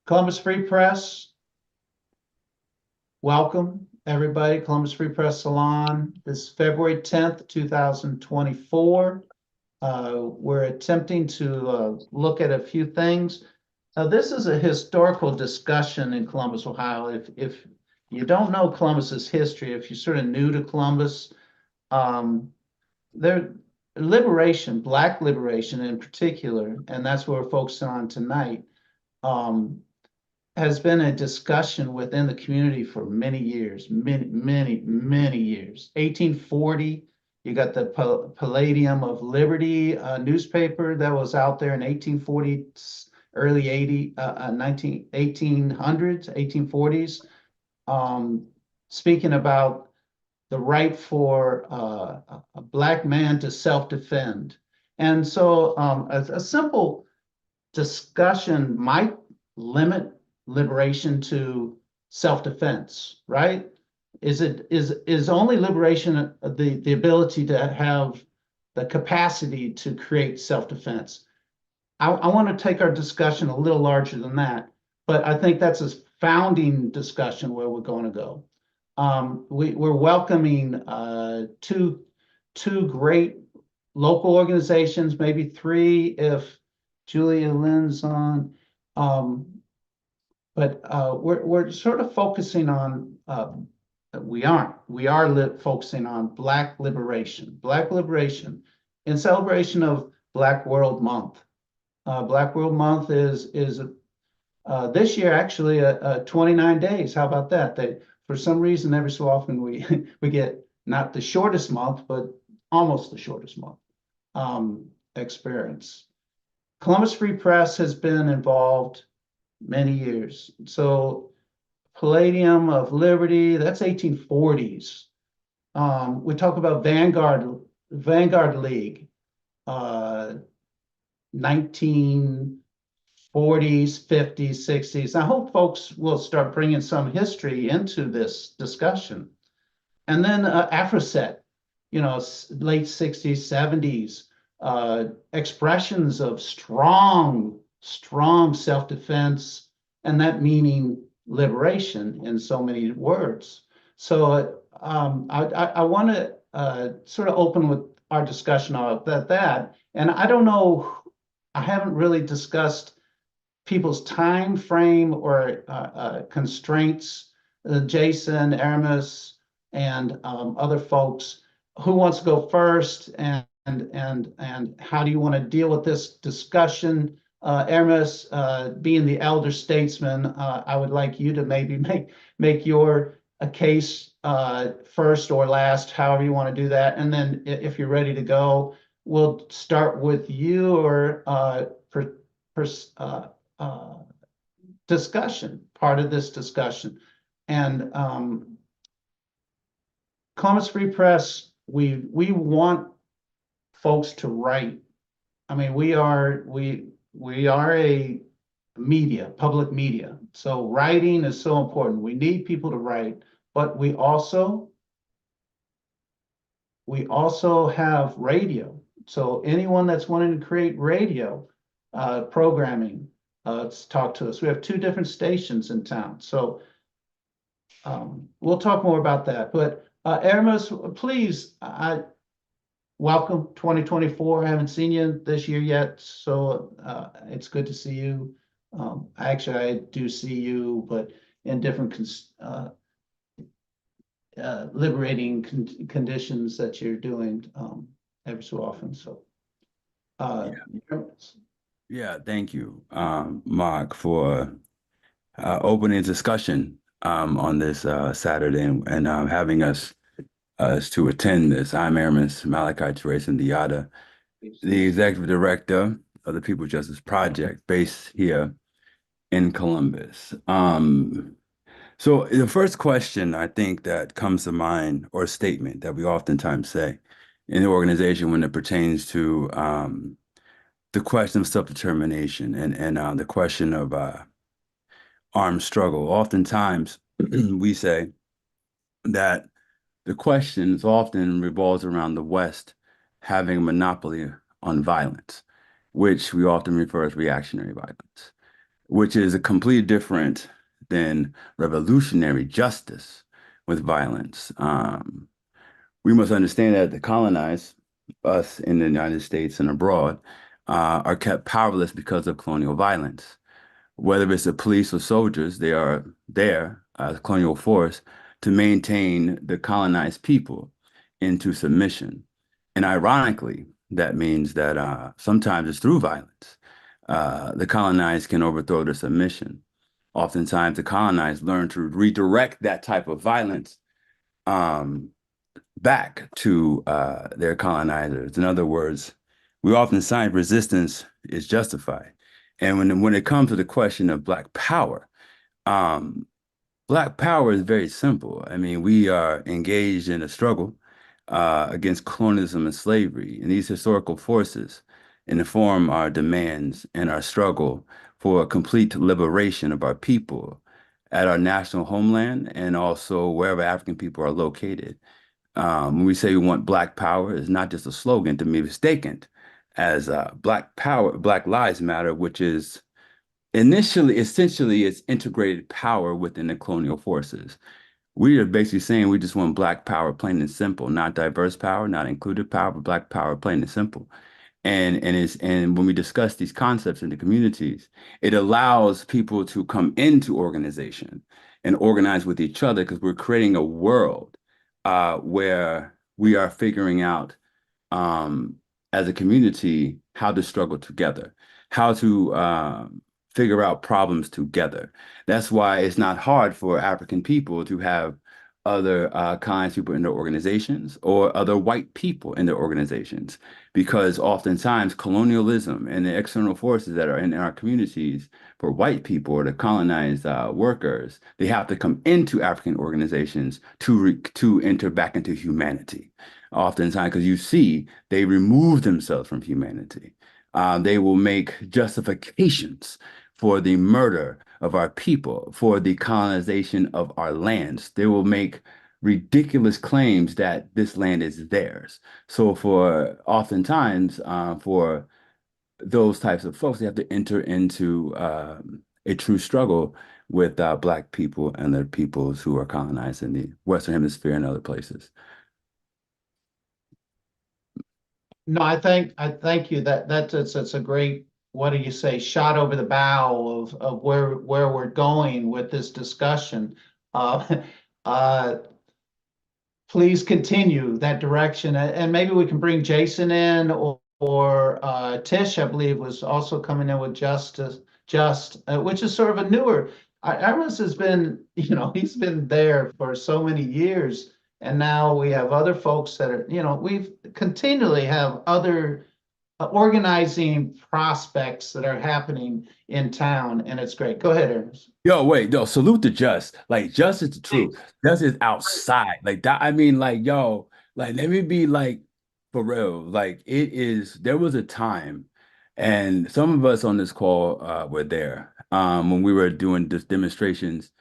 Columbus Free Press, welcome everybody. Columbus Free Press Salon. This is February 10th, 2024. We're attempting to look at a few things. Now, this is a historical discussion in Columbus, Ohio. If you don't know Columbus's history, if you're sort of new to Columbus, their liberation, Black liberation in particular, and that's what we're focusing on tonight, has been a discussion within the community for many years, many years. 1840, you got the Palladium of Liberty newspaper that was out there in 1840, early 1800s, 1840s, speaking about the right for a Black man to self-defend. And so a simple discussion might limit liberation to self-defense, right? Is only liberation the ability to have the capacity to create self-defense? I want to take our discussion a little larger than that, but I think that's a founding discussion where we're going to go. We're welcoming two great local organizations, maybe three if Julialynne's on. But we're sort of focusing on, we are focusing on Black liberation in celebration of Black World Month. Black World Month is this year actually 29 days. How about that? For some reason, every so often we get not the shortest month, but almost the shortest month experience. Columbus Free Press has been involved many years. So Palladium of Liberty, that's 1840s. We talk about Vanguard League, 1940s, 50s, 60s. I hope folks will start bringing some history into this discussion. And then AfroSet, late 60s, 70s, expressions of strong self-defense, and that meaning liberation in so many words. So I want to sort of open with our discussion about that. And I don't know, I haven't really discussed people's time frame or constraints. Jason, Aramis, and other folks, who wants to go first, and how do you want to deal with this discussion? Aramis, being the elder statesman, I would like you to maybe make your case first or last, however you want to do that. And then if you're ready to go, we'll start with your discussion, part of this discussion. And Columbus Free Press, we want folks to write. I mean, we are a media, public media. So writing is so important. We need people to write, but we also have radio. So anyone that's wanting to create radio programming, talk to us. We have 2 different stations in town. So we'll talk more about that. But Aramis, please, welcome 2024. I haven't seen you this year yet, so it's good to see you. Actually, I do see you, but in different liberating conditions that you're doing every so often. So, yeah, thank you, Mark, for opening discussion on this Saturday and having us to attend this. I'm Aramis, Malachi-Ture Sundiata, the Executive Director of the People Justice Project based here in Columbus. So the first question I think that comes to mind, or a statement that we oftentimes say in the organization when it pertains to the question of self-determination and the question of armed struggle. Oftentimes we say that the questions often revolves around the West having a monopoly on violence, which we often refer as reactionary violence. which is a completely different than revolutionary justice with violence. We must understand that the colonized, us in the United States and abroad, are kept powerless because of colonial violence. Whether it's the police or soldiers, they are there as colonial force to maintain the colonized people into submission. And ironically, that means that sometimes it's through violence. The colonized can overthrow their submission. Oftentimes, the colonized learn to redirect that type of violence um, back to their colonizers. In other words, we often find resistance is justified. And when it comes to the question of Black power, um, Black power is very simple. I mean, we are engaged in a struggle against colonialism and slavery, and these historical forces inform our demands and our struggle for a complete liberation of our people at our national homeland and also wherever African people are located. When we say we want Black power, it's not just a slogan to be mistaken as Black power, Black Lives Matter, which is essentially, it's integrated power within the colonial forces. We are basically saying we just want Black power, plain and simple, not diverse power, not included power, but Black power, plain and simple. And when we discuss these concepts in the communities, it allows people to come into organization and organize with each other because we're creating a world where we are figuring out um, as a community how to struggle together, how to figure out problems together. That's why it's not hard for African people to have other kinds of people in their organizations or other white people in their organizations, because oftentimes colonialism and the external forces that are in our communities for white people or the colonized workers, they have to come into African organizations to enter back into humanity. Oftentimes, because you see, they remove themselves from humanity. They will make justifications for the murder of our people, for the colonization of our lands. They will make ridiculous claims that this land is theirs. So for oftentimes, for those types of folks, they have to enter into a true struggle with Black people and the peoples who are colonized in the Western Hemisphere and other places. No, I thank you. That's a great, what do you say, shot over the bow of where we're going with this discussion. Uh, uh, please continue that direction, and maybe we can bring Jason in, or Tish, I believe, was also coming in with which is sort of a newer. Aramis has been, he's been there for so many years, and now we have other folks that are, we've continually have other organizing prospects that are happening in town, and it's great. Go ahead, Aramis. Yo, wait, yo, salute to Just. Like, Just is the truth. Just is outside. Like that, I mean, like, yo, like, let me be like for real. Like, there was a time, and some of us on this call were there when we were doing this demonstrations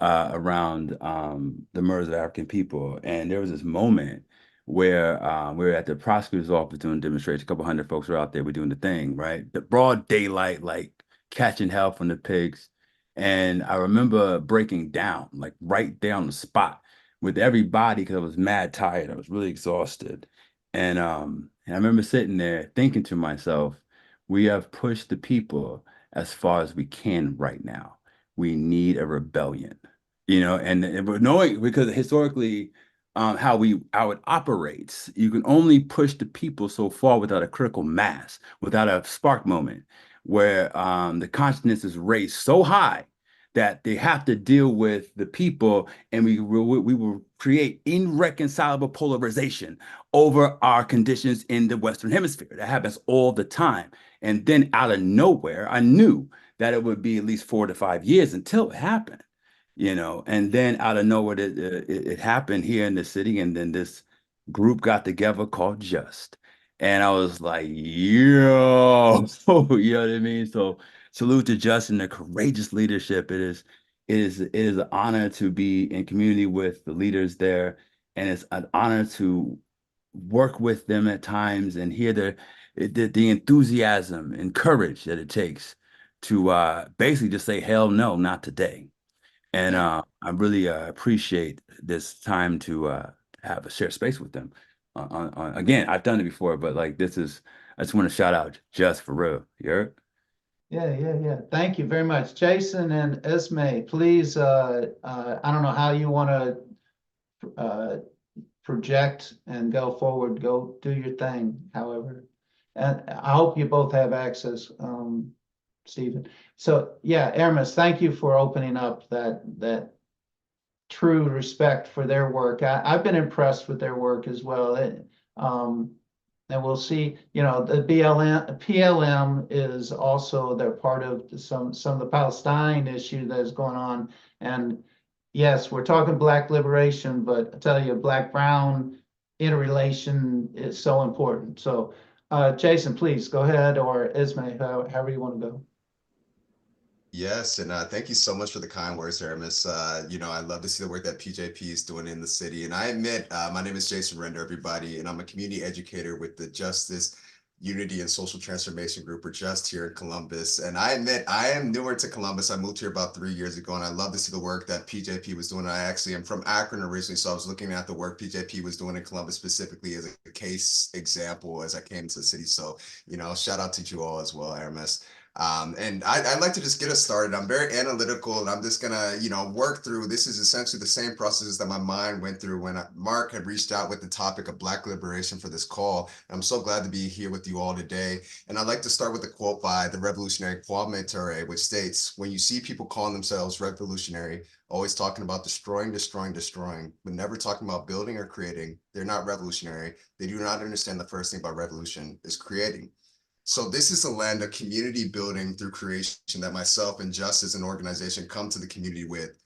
around the murders of African people. And there was this moment where we were at the prosecutor's office doing demonstrations. A couple hundred folks were out there, we're doing the thing, right? The broad daylight, like catching hell from the pigs. And I remember breaking down, like right there on the spot with everybody because I was mad tired. I was really exhausted. And I remember sitting there thinking to myself, we have pushed the people as far as we can right now. We need a rebellion, but knowing because historically, how it operates, you can only push the people so far without a critical mass, without a spark moment where the consciousness is raised so high that they have to deal with the people, and we will create irreconcilable polarization over our conditions in the Western Hemisphere. That happens all the time. And then out of nowhere, I knew that it would be at least 4 to 5 years until it happened, and then out of nowhere, it happened here in the city, and then this group got together called Just. And I was like, yo, you know what I mean? So salute to Justin, the courageous leadership. It is an honor to be in community with the leaders there. And it's an honor to work with them at times and hear the enthusiasm and courage that it takes to basically just say, hell no, not today. And I really appreciate this time to have a shared space with them. Again, I've done it before, but like this is, I just want to shout out just for real. You heard? Yeah. Thank you very much. Jason and Esme, please, I don't know how you want to project and go forward, go do your thing, however. And I hope you both have access, Stephen. So yeah, Aramis, thank you for opening up that true respect for their work. I've been impressed with their work as well. And we'll see, you know, the PLM is also, they're part of some of the Palestine issue that is going on. And yes, we're talking Black liberation, but I tell you, Black-Brown interrelation is so important. So Jason, please go ahead, or Ismay, however you want to go. Yes, and thank you so much for the kind words, Aramis. I love to see the work that PJP is doing in the city. And I admit, my name is Jason Render, everybody, and I'm a community educator with the Justice, Unity, and Social Transformation Group, or JUST, here in Columbus. And I admit, I am newer to Columbus. I moved here about 3 years ago, and I love to see the work that PJP was doing. I actually am from Akron originally, so I was looking at the work PJP was doing in Columbus specifically as a case example as I came to the city. So, shout out to you all as well, Aramis. And I'd like to just get us started. I'm very analytical, and I'm just gonna, work through. This is essentially the same processes that my mind went through when Mark had reached out with the topic of Black liberation for this call. I'm so glad to be here with you all today. And I'd like to start with a quote by the revolutionary Malachi-Ture, which states, "When you see people calling themselves revolutionary, always talking about destroying, but never talking about building or creating, they're not revolutionary. They do not understand the first thing about revolution is creating." So this is a land of community building through creation that myself and Just as an organization come to the community with.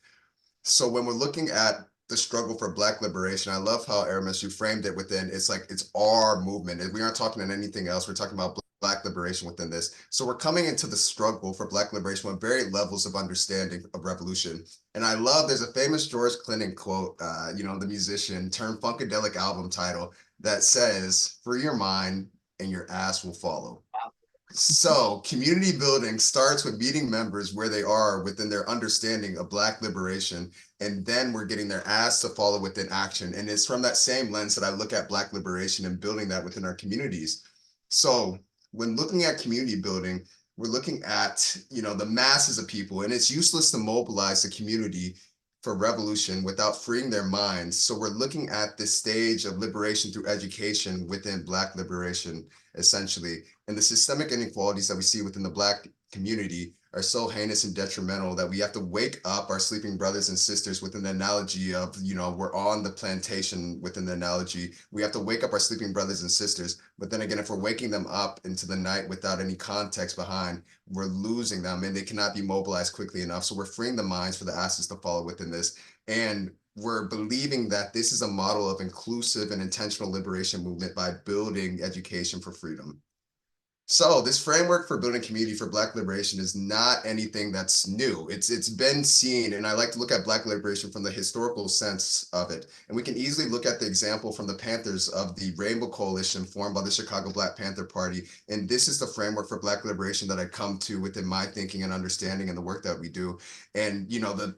So when we're looking at the struggle for Black liberation, I love how, Aramis, you framed it within, it's like, it's our movement. And we aren't talking about anything else. We're talking about Black liberation within this. So we're coming into the struggle for Black liberation with varied levels of understanding of revolution. And I love, there's a famous George Clinton quote, the musician, turned Funkadelic album title, that says, "Free your mind and your ass will follow." So community building starts with meeting members where they are within their understanding of Black liberation, and then we're getting their ass to follow within action. And it's from that same lens that I look at Black liberation and building that within our communities. So when looking at community building, we're looking at, the masses of people, and it's useless to mobilize the community for revolution without freeing their minds. So we're looking at this stage of liberation through education within Black liberation, essentially. And the systemic inequalities that we see within the Black community are so heinous and detrimental that we have to wake up our sleeping brothers and sisters within the analogy of, we're on the plantation within the analogy. We have to wake up our sleeping brothers and sisters. But then again, if we're waking them up into the night without any context behind, we're losing them and they cannot be mobilized quickly enough. So we're freeing the minds for the asses to follow within this. And we're believing that this is a model of inclusive and intentional liberation movement by building education for freedom. So this framework for building community for Black liberation is not anything that's new. It's been seen, and I like to look at Black liberation from the historical sense of it. And we can easily look at the example from the Panthers of the Rainbow Coalition formed by the Chicago Black Panther Party. And this is the framework for Black liberation that I come to within my thinking and understanding and the work that we do. And the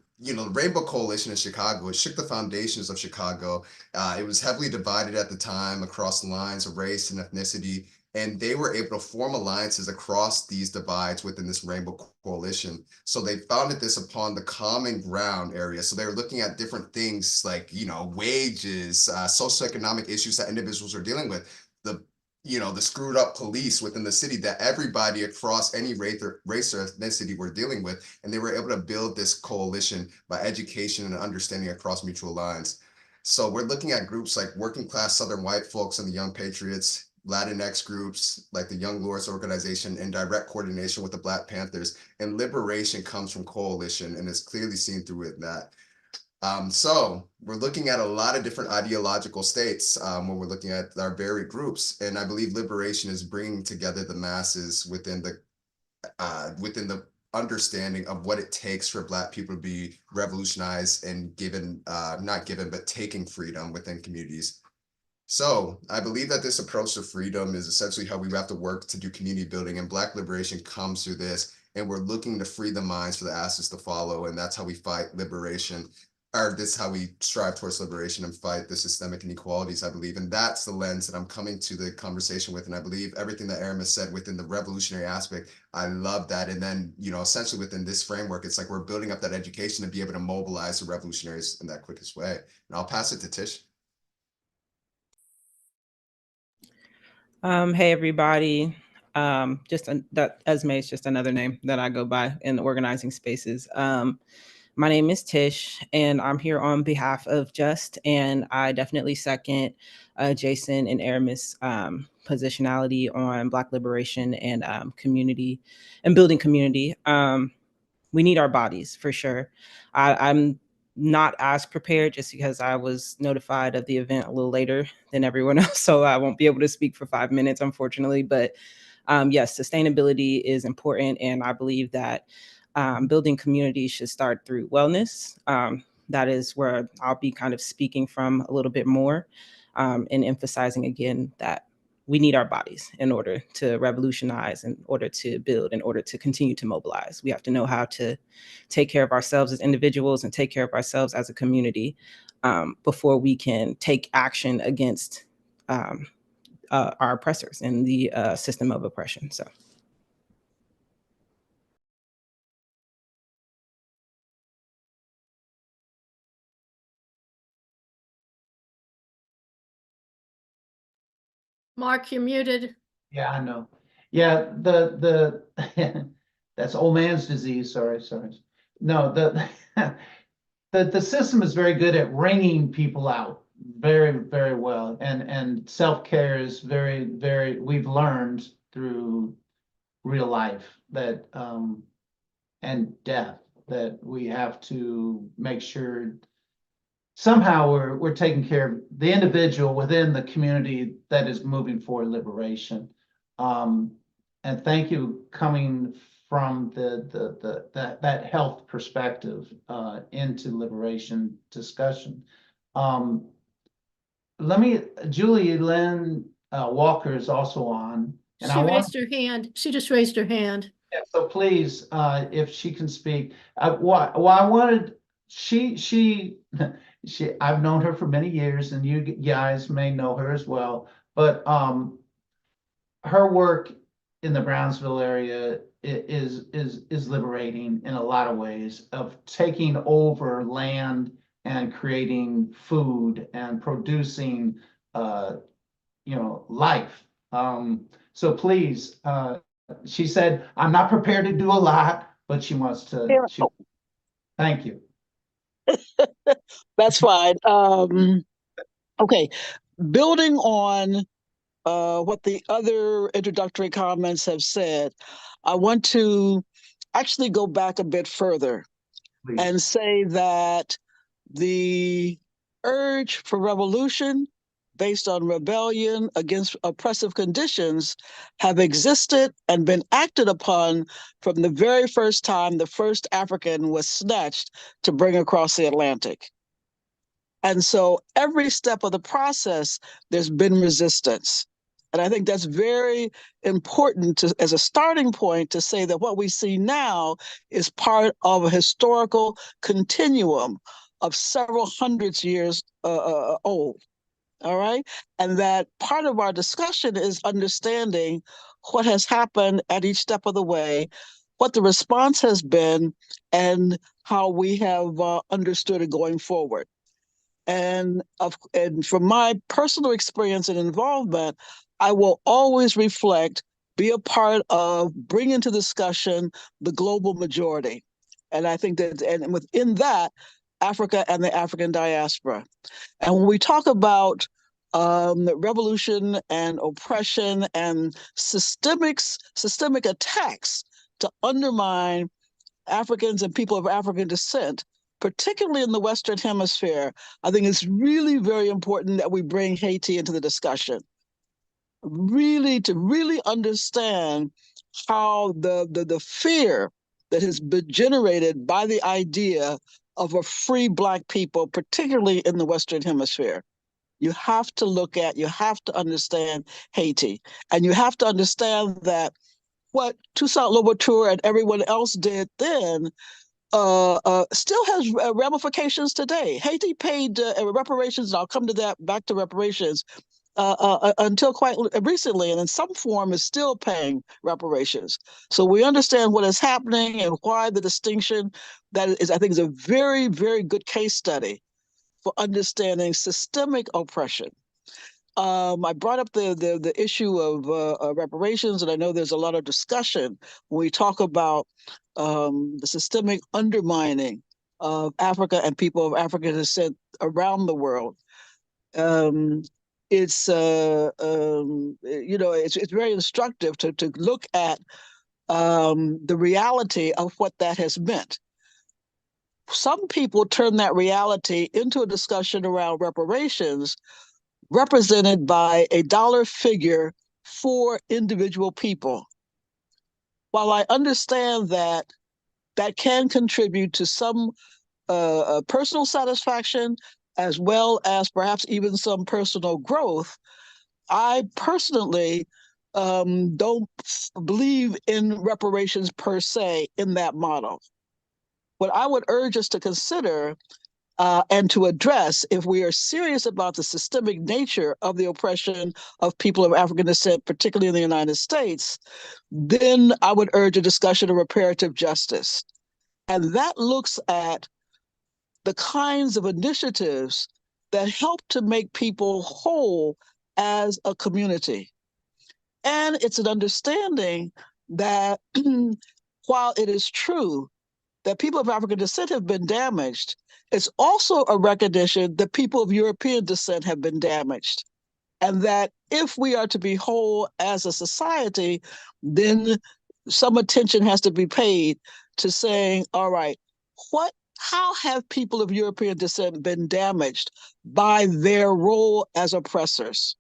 Rainbow Coalition in Chicago, it shook the foundations of Chicago. It was heavily divided at the time across lines of race and ethnicity. And they were able to form alliances across these divides within this Rainbow Coalition. So they founded this upon the common ground area. So they were looking at different things like, wages, socioeconomic issues that individuals are dealing with, the screwed up police within the city that everybody across any race or ethnicity were dealing with. And they were able to build this coalition by education and understanding across mutual lines. So we're looking at groups like working class Southern white folks and the Young Patriots, Latinx groups like the Young Lords organization in direct coordination with the Black Panthers, and liberation comes from coalition and is clearly seen through it that. So we're looking at a lot of different ideological states when we're looking at our varied groups, and I believe liberation is bringing together the masses within the understanding of what it takes for Black people to be revolutionized and not given, but taking freedom within communities. So I believe that this approach to freedom is essentially how we have to work to do community building, and Black liberation comes through this. and we're looking to free the minds for the asses to follow. And that's how we fight liberation, or this is how we strive towards liberation and fight the systemic inequalities, I believe. And that's the lens that I'm coming to the conversation with. And I believe everything that Aramis said within the revolutionary aspect, I love that. And then, you know, essentially within this framework, it's like we're building up that education to be able to mobilize the revolutionaries in that quickest way. And I'll pass it to Tish. Hey, everybody. That Esme is just another name that I go by in organizing spaces. My name is Tish, and I'm here on behalf of Just, and I definitely second Jason and Aramis' positionality on Black liberation and community and building community. We need our bodies for sure. I'm not as prepared just because I was notified of the event a little later than everyone else, so I won't be able to speak for 5 minutes, unfortunately. But yes, sustainability is important, and I believe that building community should start through wellness. That is where I'll be kind of speaking from a little bit more, and emphasizing again that we need our bodies in order to revolutionize, in order to build, in order to continue to mobilize. We have to know how to take care of ourselves as individuals and take care of ourselves as a community before we can take action against our oppressors and the system of oppression. So. Mark, you're muted. Yeah, I know. Yeah, that's old man's disease. Sorry. No, the system is very good at wringing people out very, very well. And self-care is very, we've learned through real life that and death that we have to make sure somehow we're taking care of the individual within the community that is moving for liberation. And thank you coming from that health perspective into liberation discussion. Julialynne Walker is also on. And She raised her hand. She just raised her hand. Yeah, so please, if she can speak. Well, I wanted, I've known her for many years, and you guys may know her as well. But her work in the Brownsville area is liberating in a lot of ways, of taking over land and creating food and producing, life. So please, she said, I'm not prepared to do a lot, but she wants to. Thank you. That's fine. Okay, building on what the other introductory comments have said, I want to actually go back a bit further Please. And say that the urge for revolution based on rebellion against oppressive conditions have existed and been acted upon from the very first time the first African was snatched to bring across the Atlantic. And so every step of the process, there's been resistance. And I think that's very important as a starting point to say that what we see now is part of a historical continuum of several hundreds years old. All right. And that part of our discussion is understanding what has happened at each step of the way, what the response has been, and how we have understood it going forward. And from my personal experience and involvement, I will always reflect, be a part of, bring into discussion the global majority. And I think that, and within that, Africa and the African diaspora. And when we talk about revolution and oppression and systemic attacks to undermine Africans and people of African descent, particularly in the Western Hemisphere, I think it's really very important that we bring Haiti into the discussion. To really understand how the fear that has been generated by the idea of a free Black people, particularly in the Western Hemisphere. You have to understand Haiti. And you have to understand that what Toussaint Louverture and everyone else did then still has ramifications today. Haiti paid reparations, and I'll come to that, back to reparations, until quite recently, and in some form is still paying reparations. So we understand what is happening and why the distinction that is, I think, is a very, very good case study for understanding systemic oppression. I brought up the issue of reparations, and I know there's a lot of discussion when we talk about the systemic undermining of Africa and people of African descent around the world. It's it's very instructive to look at the reality of what that has meant. Some people turn that reality into a discussion around reparations, represented by a dollar figure for individual people. While I understand that that can contribute to some personal satisfaction, as well as perhaps even some personal growth, I personally don't believe in reparations per se in that model. What I would urge us to consider and to address, if we are serious about the systemic nature of the oppression of people of African descent, particularly in the United States, then I would urge a discussion of reparative justice. And that looks at the kinds of initiatives that help to make people whole as a community. And it's an understanding that while it is true that people of African descent have been damaged, it's also a recognition that people of European descent have been damaged. And that if we are to be whole as a society, then some attention has to be paid to saying, all right, how have people of European descent been damaged by their role as oppressors?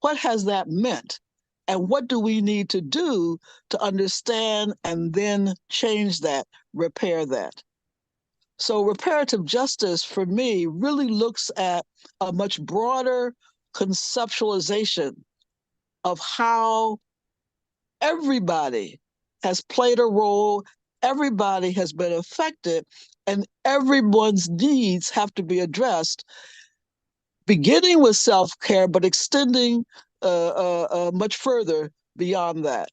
What has that meant? And what do we need to do to understand and then change that, repair that? So reparative justice for me really looks at a much broader conceptualization of how everybody has played a role, everybody has been affected, and everyone's needs have to be addressed, beginning with self-care, but extending much further beyond that.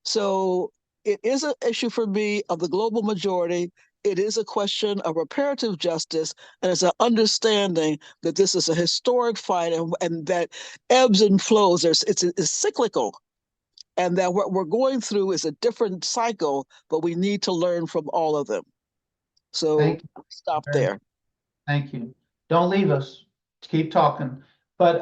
So it is an issue for me of the global majority. It is a question of reparative justice, and it's an understanding that this is a historic fight and that ebbs and flows. It's cyclical, and that what we're going through is a different cycle, but we need to learn from all of them. So stop there. Thank you. Don't leave us. Keep talking. But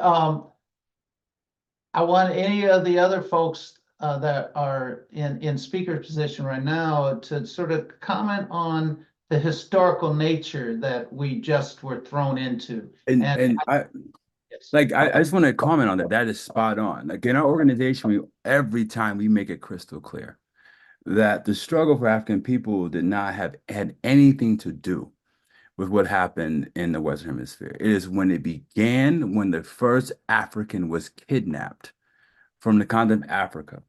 I want any of the other folks that are in speaker position right now to sort of comment on the historical nature that we just were thrown into. And I yes. I just want to comment on that. That is spot on. Like in our organization, every time we make it crystal clear that the struggle for African people did not have had anything to do with what happened in the Western Hemisphere. It is when it began, when the first African was kidnapped from the continent of Africa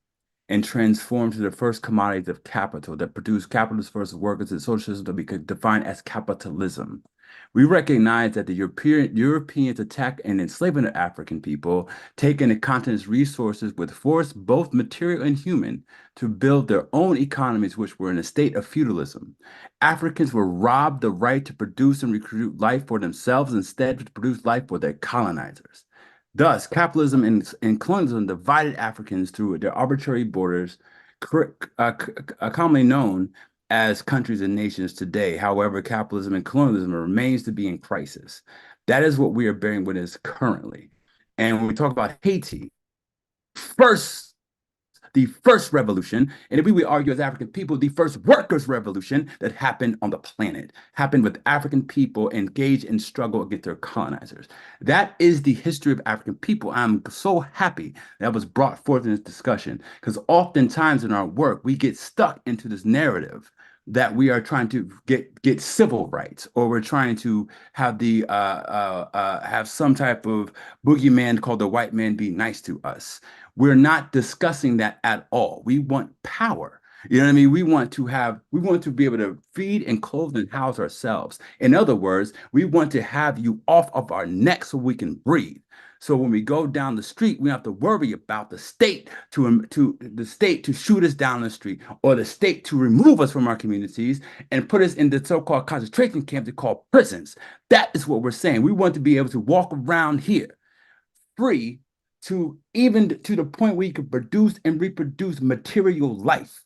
and transformed to the first commodities of capital that produced capitalist first workers and social systems that we could define as capitalism. We recognize that the Europeans attacked and enslavement of African people, taking the continent's resources with force, both material and human, to build their own economies, which were in a state of feudalism. Africans were robbed the right to produce and recruit life for themselves, instead to produce life for their colonizers. Thus, capitalism and colonialism divided Africans through their arbitrary borders, commonly known as countries and nations today. However, capitalism and colonialism remains to be in crisis. That is what we are bearing witness currently. And when we talk about Haiti, the first revolution, and if we would argue as African people, the first workers' revolution that happened on the planet, happened with African people engaged in struggle against their colonizers. That is the history of African people. I'm so happy that was brought forth in this discussion, because oftentimes in our work, we get stuck into this narrative that we are trying to get civil rights, or we're trying to have the have some type of boogeyman called the white man be nice to us. We're not discussing that at all. We want power. You know what I mean? We want to be able to feed and clothe and house ourselves. In other words, we want to have you off of our necks so we can breathe. So when we go down the street, we have to worry about the state to shoot us down the street, or the state to remove us from our communities and put us in the so-called concentration camps they call prisons. That is what we're saying. We want to be able to walk around here free, to even to the point where you can produce and reproduce material life.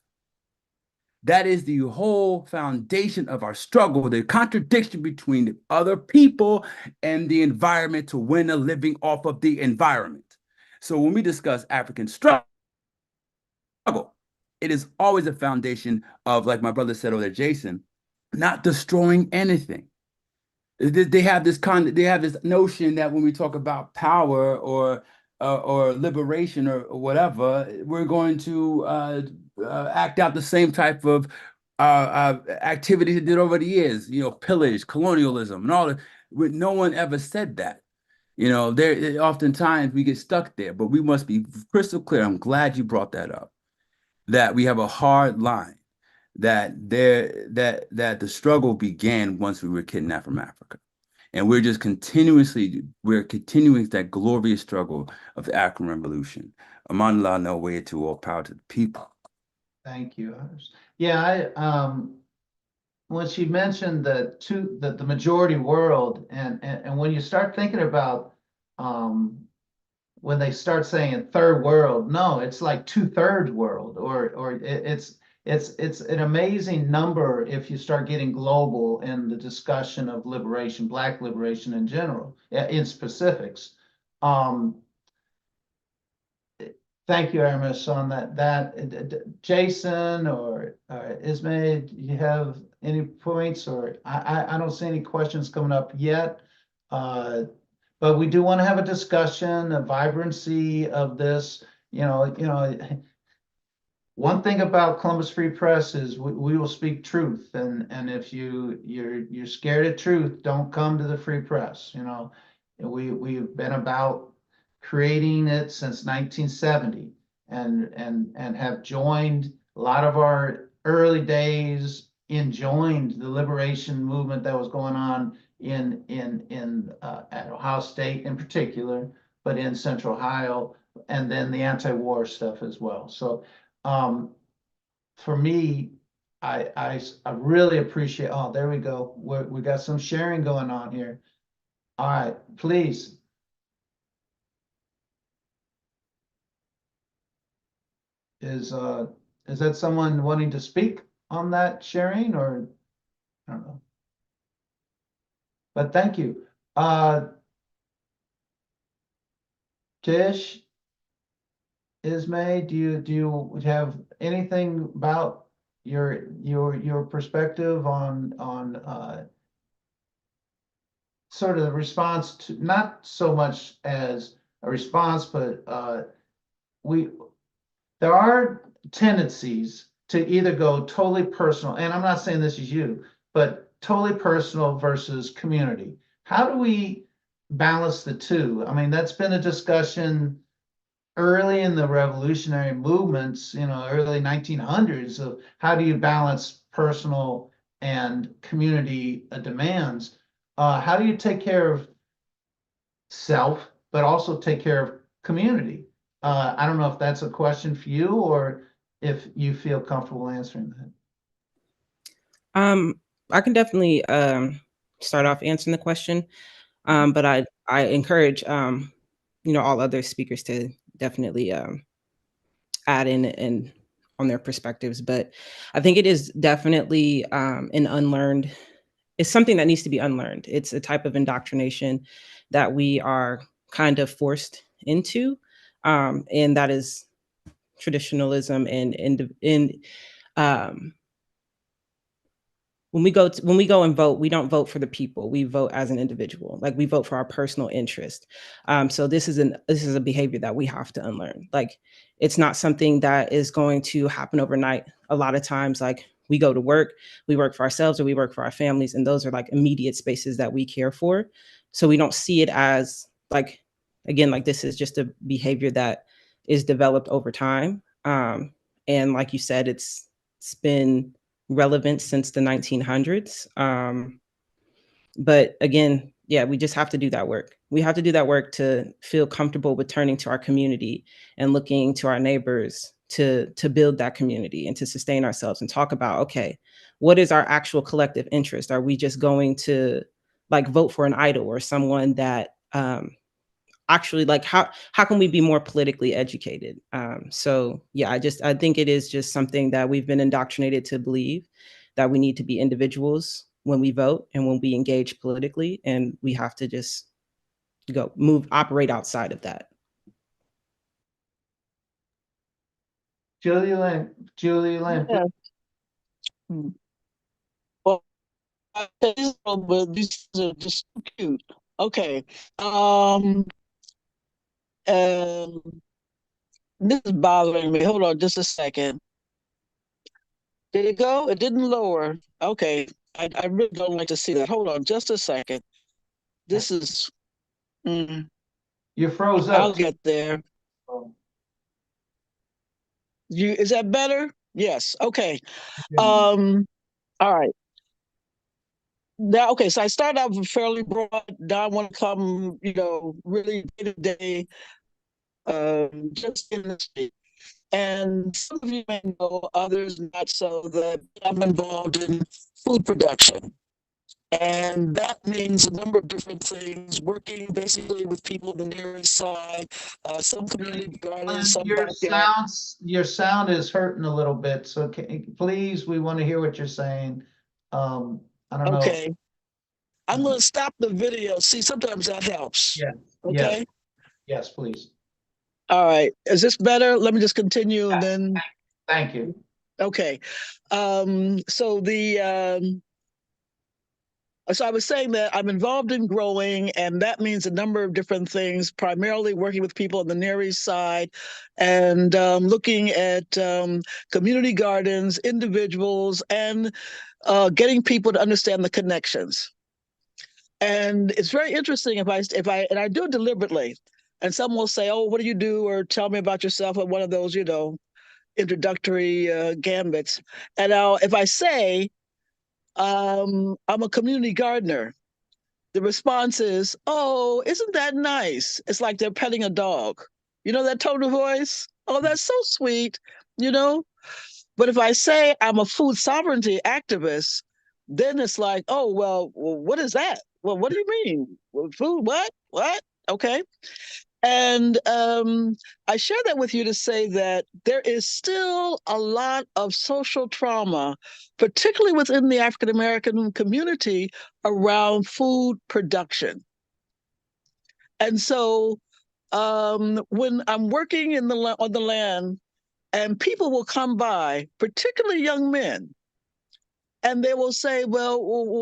That is the whole foundation of our struggle, the contradiction between the other people and the environment to win a living off of the environment. So when we discuss African struggle, it is always a foundation of, like my brother said over there, Jason, not destroying anything. They have this notion that when we talk about power or liberation or whatever, we're going to act out the same type of activities they did over the years, pillage, colonialism, and all that. No one ever said that. There oftentimes we get stuck there, but we must be crystal clear. I'm glad you brought that up, that we have a hard line, that the struggle began once we were kidnapped from Africa. And we're continuing that glorious struggle of the African Revolution. Amanullah, no way to all power to the people. Thank you. Yeah, when she mentioned that the majority world, and when you start thinking about when they start saying third world, no, it's like 2/3 world, or it's an amazing number if you start getting global in the discussion of liberation, Black liberation in general, in specifics. Thank you, Aramis, on that. Jason or Ismay, do you have any points? Or I don't see any questions coming up yet. But we do want to have a discussion, a vibrancy of this. One thing about Columbus Free Press is we will speak truth, and if you're scared of truth, don't come to the Free Press. We've been about creating it since 1970, and have joined a lot of our early days, joined the liberation movement that was going on at Ohio State in particular, but in Central Ohio, and then the anti-war stuff as well. So for me, I really appreciate. Oh, there we go. We got some sharing going on here. All right, please. Is that someone wanting to speak on that sharing, or I don't know? But thank you. Tish, Ismay, do you have anything about your perspective on sort of the response to, not so much as a response, but there are tendencies to either go totally personal, and I'm not saying this is you, but totally personal versus community. How do we balance the two? I mean, that's been a discussion early in the revolutionary movements, early 1900s, of how do you balance personal and community demands? How do you take care of self, but also take care of community? I don't know if that's a question for you, or if you feel comfortable answering that. I can definitely start off answering the question, but I encourage all other speakers to definitely add in and on their perspectives. But I think it is definitely it's something that needs to be unlearned. It's a type of indoctrination that we are kind of forced into, and that is traditionalism and when we go and vote, we don't vote for the people. We vote as an individual. Like, we vote for our personal interest. So this is a behavior that we have to unlearn. Like, it's not something that is going to happen overnight. A lot of times, like, We go to work, we work for ourselves or we work for our families. And those are like immediate spaces that we care for. So we don't see it as like, again, like this is just a behavior that is developed over time. And like you said, it's been relevant since the 1900s. But again, yeah, we just have to do that work. We have to do that work to feel comfortable with turning to our community and looking to our neighbors to build that community and to sustain ourselves and talk about, okay, what is our actual collective interest? Are we just going to like vote for an idol or someone that actually like how can we be more politically educated? So yeah, I think it is just something that we've been indoctrinated to believe, that we need to be individuals when we vote and when we engage politically, and we have to just operate outside of that. Julialynne, Yeah. Hmm. Well, these are just so cute. Okay. This is bothering me. Hold on just a second. Did it go? It didn't lower. Okay. I really don't like to see that. Hold on just a second. This is, you froze I'll up. get there. Is that better? Yes. Okay. All right. Now, okay, so I started out fairly broad. Now I want to come, really day to day, just in the state. And some of you may know, others not so, that I'm involved in food production. And that means a number of different things, working basically with people on the Near East Side, some community gardens, some backyard. Your sound is hurting a little bit, so please, we want to hear what you're saying. I don't know. Okay. I'm going to stop the video. See, sometimes that helps. Yeah. Okay. Yes, please. All right. Is this better? Let me just continue and then. Thank you. Okay. So I was saying that I'm involved in growing, and that means a number of different things, primarily working with people on the Near East Side and looking at community gardens, individuals, and getting people to understand the connections. And it's very interesting if I do it deliberately, and someone will say, "Oh, what do you do?" or "Tell me about yourself," or one of those, introductory gambits. And if I say, I'm a community gardener, the response is, "Oh, isn't that nice?" It's like they're petting a dog. You know that tone of voice? "Oh, that's so sweet," you know? But if I say I'm a food sovereignty activist, then it's like, "Oh, well, what is that? Well, what do you mean? Food, what? What?" Okay. And I share that with you to say that there is still a lot of social trauma, particularly within the African American community, around food production. And so when I'm working on the land, and people will come by, particularly young men, and they will say, "Well,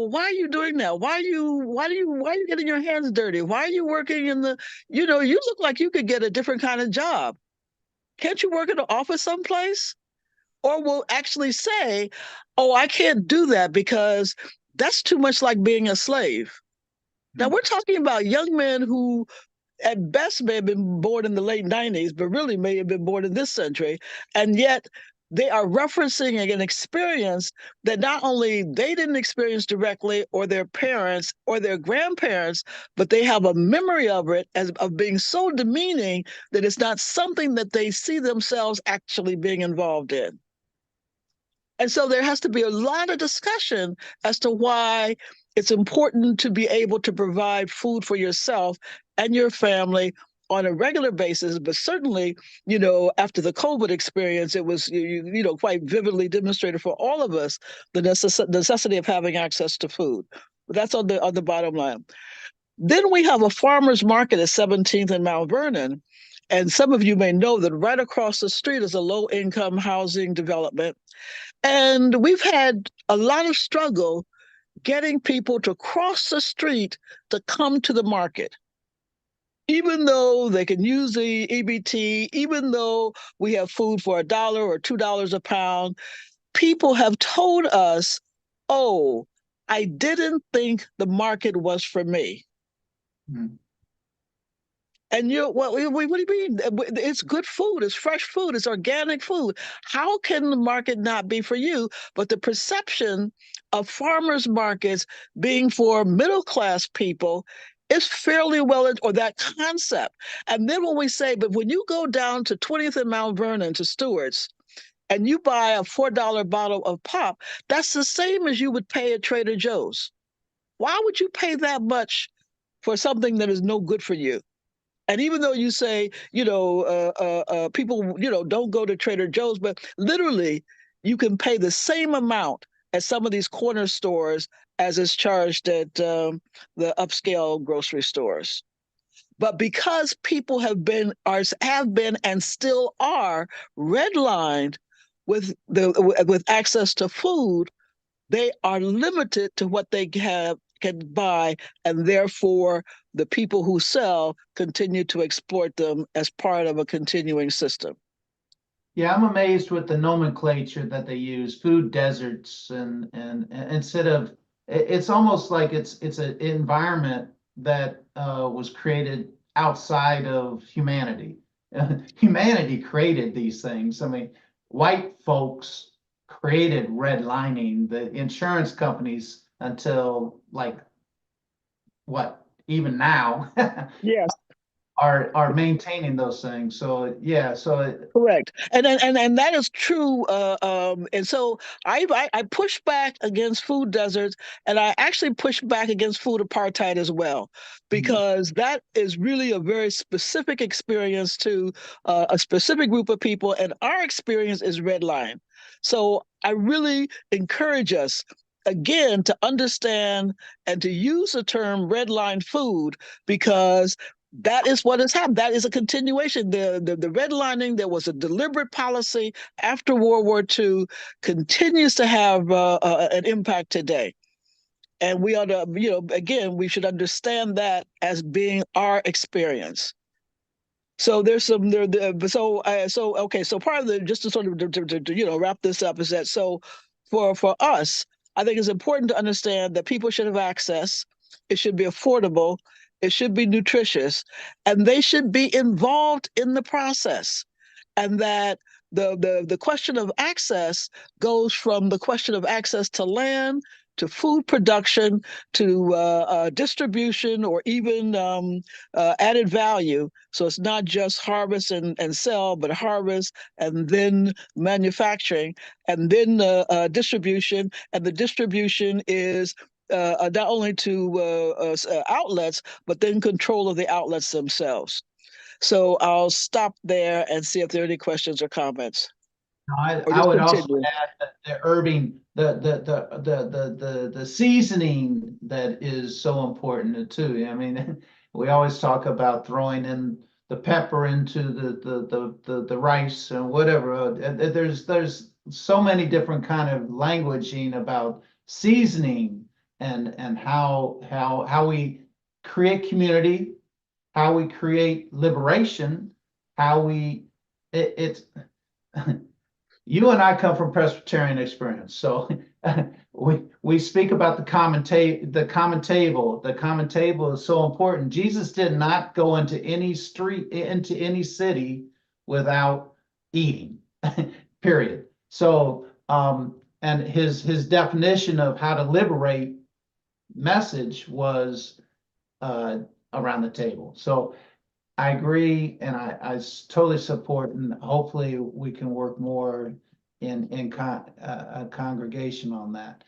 why are you doing that? Why are you getting your hands dirty? Why are you working in the, you look like you could get a different kind of job. Can't you work in an office someplace?" Or will actually say, "Oh, I can't do that because that's too much like being a slave." Now we're talking about young men who at best may have been born in the late 90s, but really may have been born in this century. And yet they are referencing an experience that not only they didn't experience directly, or their parents or their grandparents, but they have a memory of it as of being so demeaning that it's not something that they see themselves actually being involved in. And so there has to be a lot of discussion as to why it's important to be able to provide food for yourself and your family on a regular basis. But certainly, after the COVID experience, it was, quite vividly demonstrated for all of us the necessity of having access to food. But that's on the bottom line. Then we have a farmer's market at 17th and Mount Vernon. And some of you may know that right across the street is a low-income housing development. And we've had a lot of struggle getting people to cross the street to come to the market. Even though they can use the EBT, even though we have food for $1 or $2 a pound, people have told us, oh, I didn't think the market was for me. Mm. And what do you mean? It's good food, it's fresh food, it's organic food. How can the market not be for you? But the perception of farmers markets being for middle class people is fairly well, or that concept. And then when we say, but when you go down to 20th and Mount Vernon to Stewart's, and you buy a $4 bottle of pop, that's the same as you would pay at Trader Joe's. Why would you pay that much for something that is no good for you? And even though you say, people, don't go to Trader Joe's, but literally you can pay the same amount at some of these corner stores as is charged at the upscale grocery stores. But because people have been and still are redlined with access to food, they are limited to what they can buy, and therefore the people who sell continue to exploit them as part of a continuing system. Yeah, I'm amazed with the nomenclature that they use, food deserts, and instead of it's almost like it's an environment that was created outside of humanity. Humanity created these things. I mean, white folks created redlining, the insurance companies until like what, even now Yes. are maintaining those things. So yeah, Correct, and that is true. And so I push back against food deserts, and I actually push back against food apartheid as well, because that is really a very specific experience to a specific group of people, and our experience is redline. So I really encourage us again to understand and to use the term redline food, because that is what has happened. That is a continuation. The redlining that was a deliberate policy after World War II continues to have an impact today. And we ought to, again, we should understand that as being our experience. So there's some there. Okay. So part of the, just to sort of wrap this up, is that so for us, I think it's important to understand that people should have access. It should be affordable. It should be nutritious, and they should be involved in the process. And that the question of access goes from the question of access to land, to food production, to distribution, or even added value. So it's not just harvest and sell, but harvest and then manufacturing and then distribution. And the distribution is not only to outlets, but then control of the outlets themselves. So I'll stop there and see if there are any questions or comments. Or I just would also continue. add that the herbing, the seasoning that is so important too. I mean, we always talk about throwing in the pepper into the rice and whatever. There's so many different kind of languaging about seasoning and how we create community, how we create liberation, how we it's you and I come from Presbyterian experience, so we speak about the common table. The common table is so important. Jesus did not go into any street, into any city without eating. Period. So, and his definition of how to liberate message was around the table. So I agree, and I totally support, and hopefully we can work more in a congregation on that.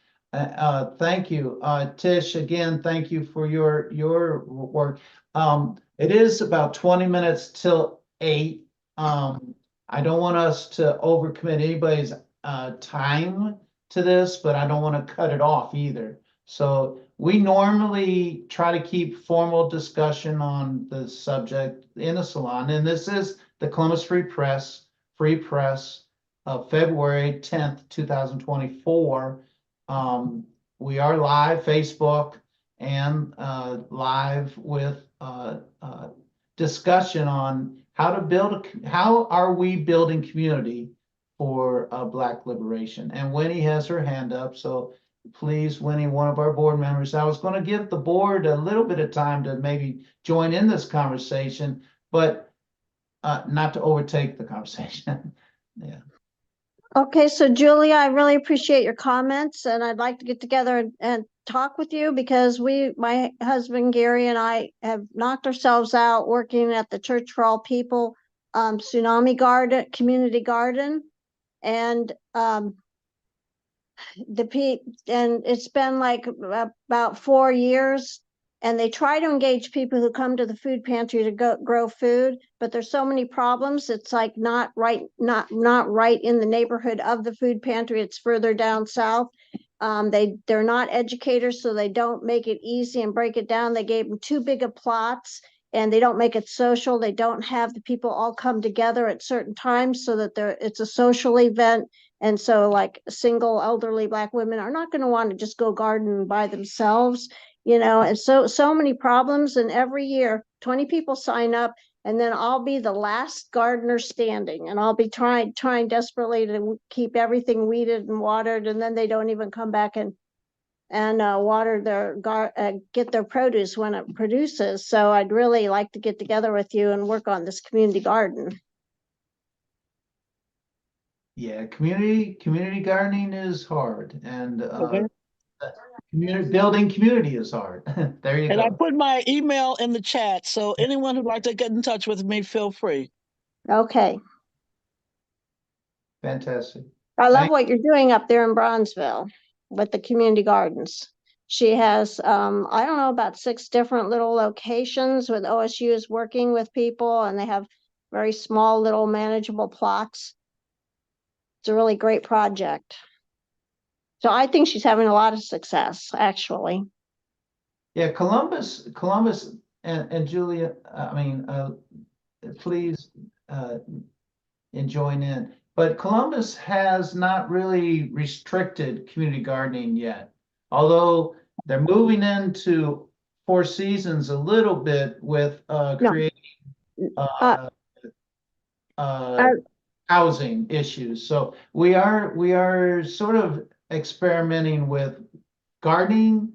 Thank you, Tish. Again, thank you for your work. It is about 20 minutes till 8. I don't want us to overcommit anybody's time to this, but I don't want to cut it off either. So we normally try to keep formal discussion on the subject in the salon, and this is the Columbus Free Press of February 10th, 2024. We are live, Facebook, and live with discussion on how are we building community for Black liberation. And Winnie has her hand up, so please, Winnie, one of our board members. I was going to give the board a little bit of time to maybe join in this conversation, but not to overtake the conversation. Yeah. Okay, so Julia, I really appreciate your comments, and I'd like to get together and talk with you because my husband Gary and I have knocked ourselves out working at the Church for All People Tsunami Garden, Community Garden. And it's been like about 4 years, and they try to engage people who come to the food pantry to grow food, but there's so many problems. It's like not right in the neighborhood of the food pantry. It's further down south. They're not educators, so they don't make it easy and break it down. They gave them too big of plots, and they don't make it social. They don't have the people all come together at certain times so that it's a social event. And so like single elderly Black women are not going to want to just go garden by themselves, and so many problems. And every year 20 people sign up, and then I'll be the last gardener standing, and I'll be trying desperately to keep everything weeded and watered, and then they don't even come back and water get their produce when it produces. So I'd really like to get together with you and work on this community garden. Yeah, community gardening is hard, and Okay. building community is hard. There you And I go. put my email in the chat, so anyone who'd like to get in touch with me, feel free. Okay. Fantastic. I love what you're doing up there in Bronzeville with the community gardens. She has, I don't know, about 6 different little locations with OSU is working with people, and they have very small little manageable plots. It's a really great project. So I think she's having a lot of success, actually. Yeah, Columbus, and Julia, please and join in. But Columbus has not really restricted community gardening yet, although they're moving into Four Seasons a little bit with creating housing issues. So we are sort of experimenting with gardening,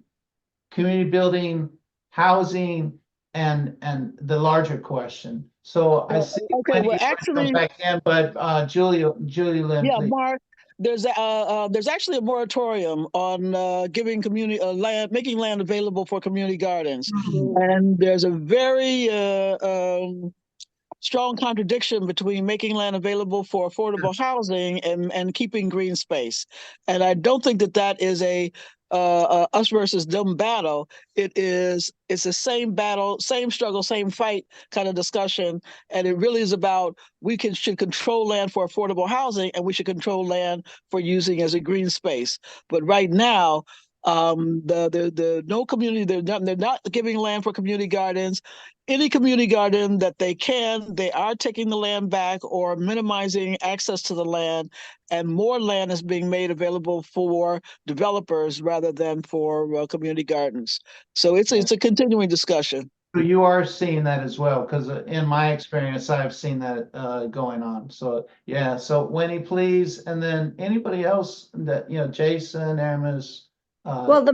community building, housing, and the larger question. So I see. Okay, well, actually, back in, but Julialynne, yeah, please. Mark, there's actually a moratorium on giving community making land available for community gardens, and there's a very strong contradiction between making land available for affordable housing and keeping green space. And I don't think that is a us versus them battle. It's the same battle, same struggle, same fight kind of discussion. And it really is about should control land for affordable housing, and we should control land for using as a green space. But right now, the no community, they're not giving land for community gardens. Any community garden that they are taking the land back or minimizing access to the land, and more land is being made available for developers rather than for community gardens. So it's a continuing discussion. You are seeing that as well, because in my experience, I've seen that going on. So yeah, so Winnie, please, and then anybody else that Jason, Aramis. Well,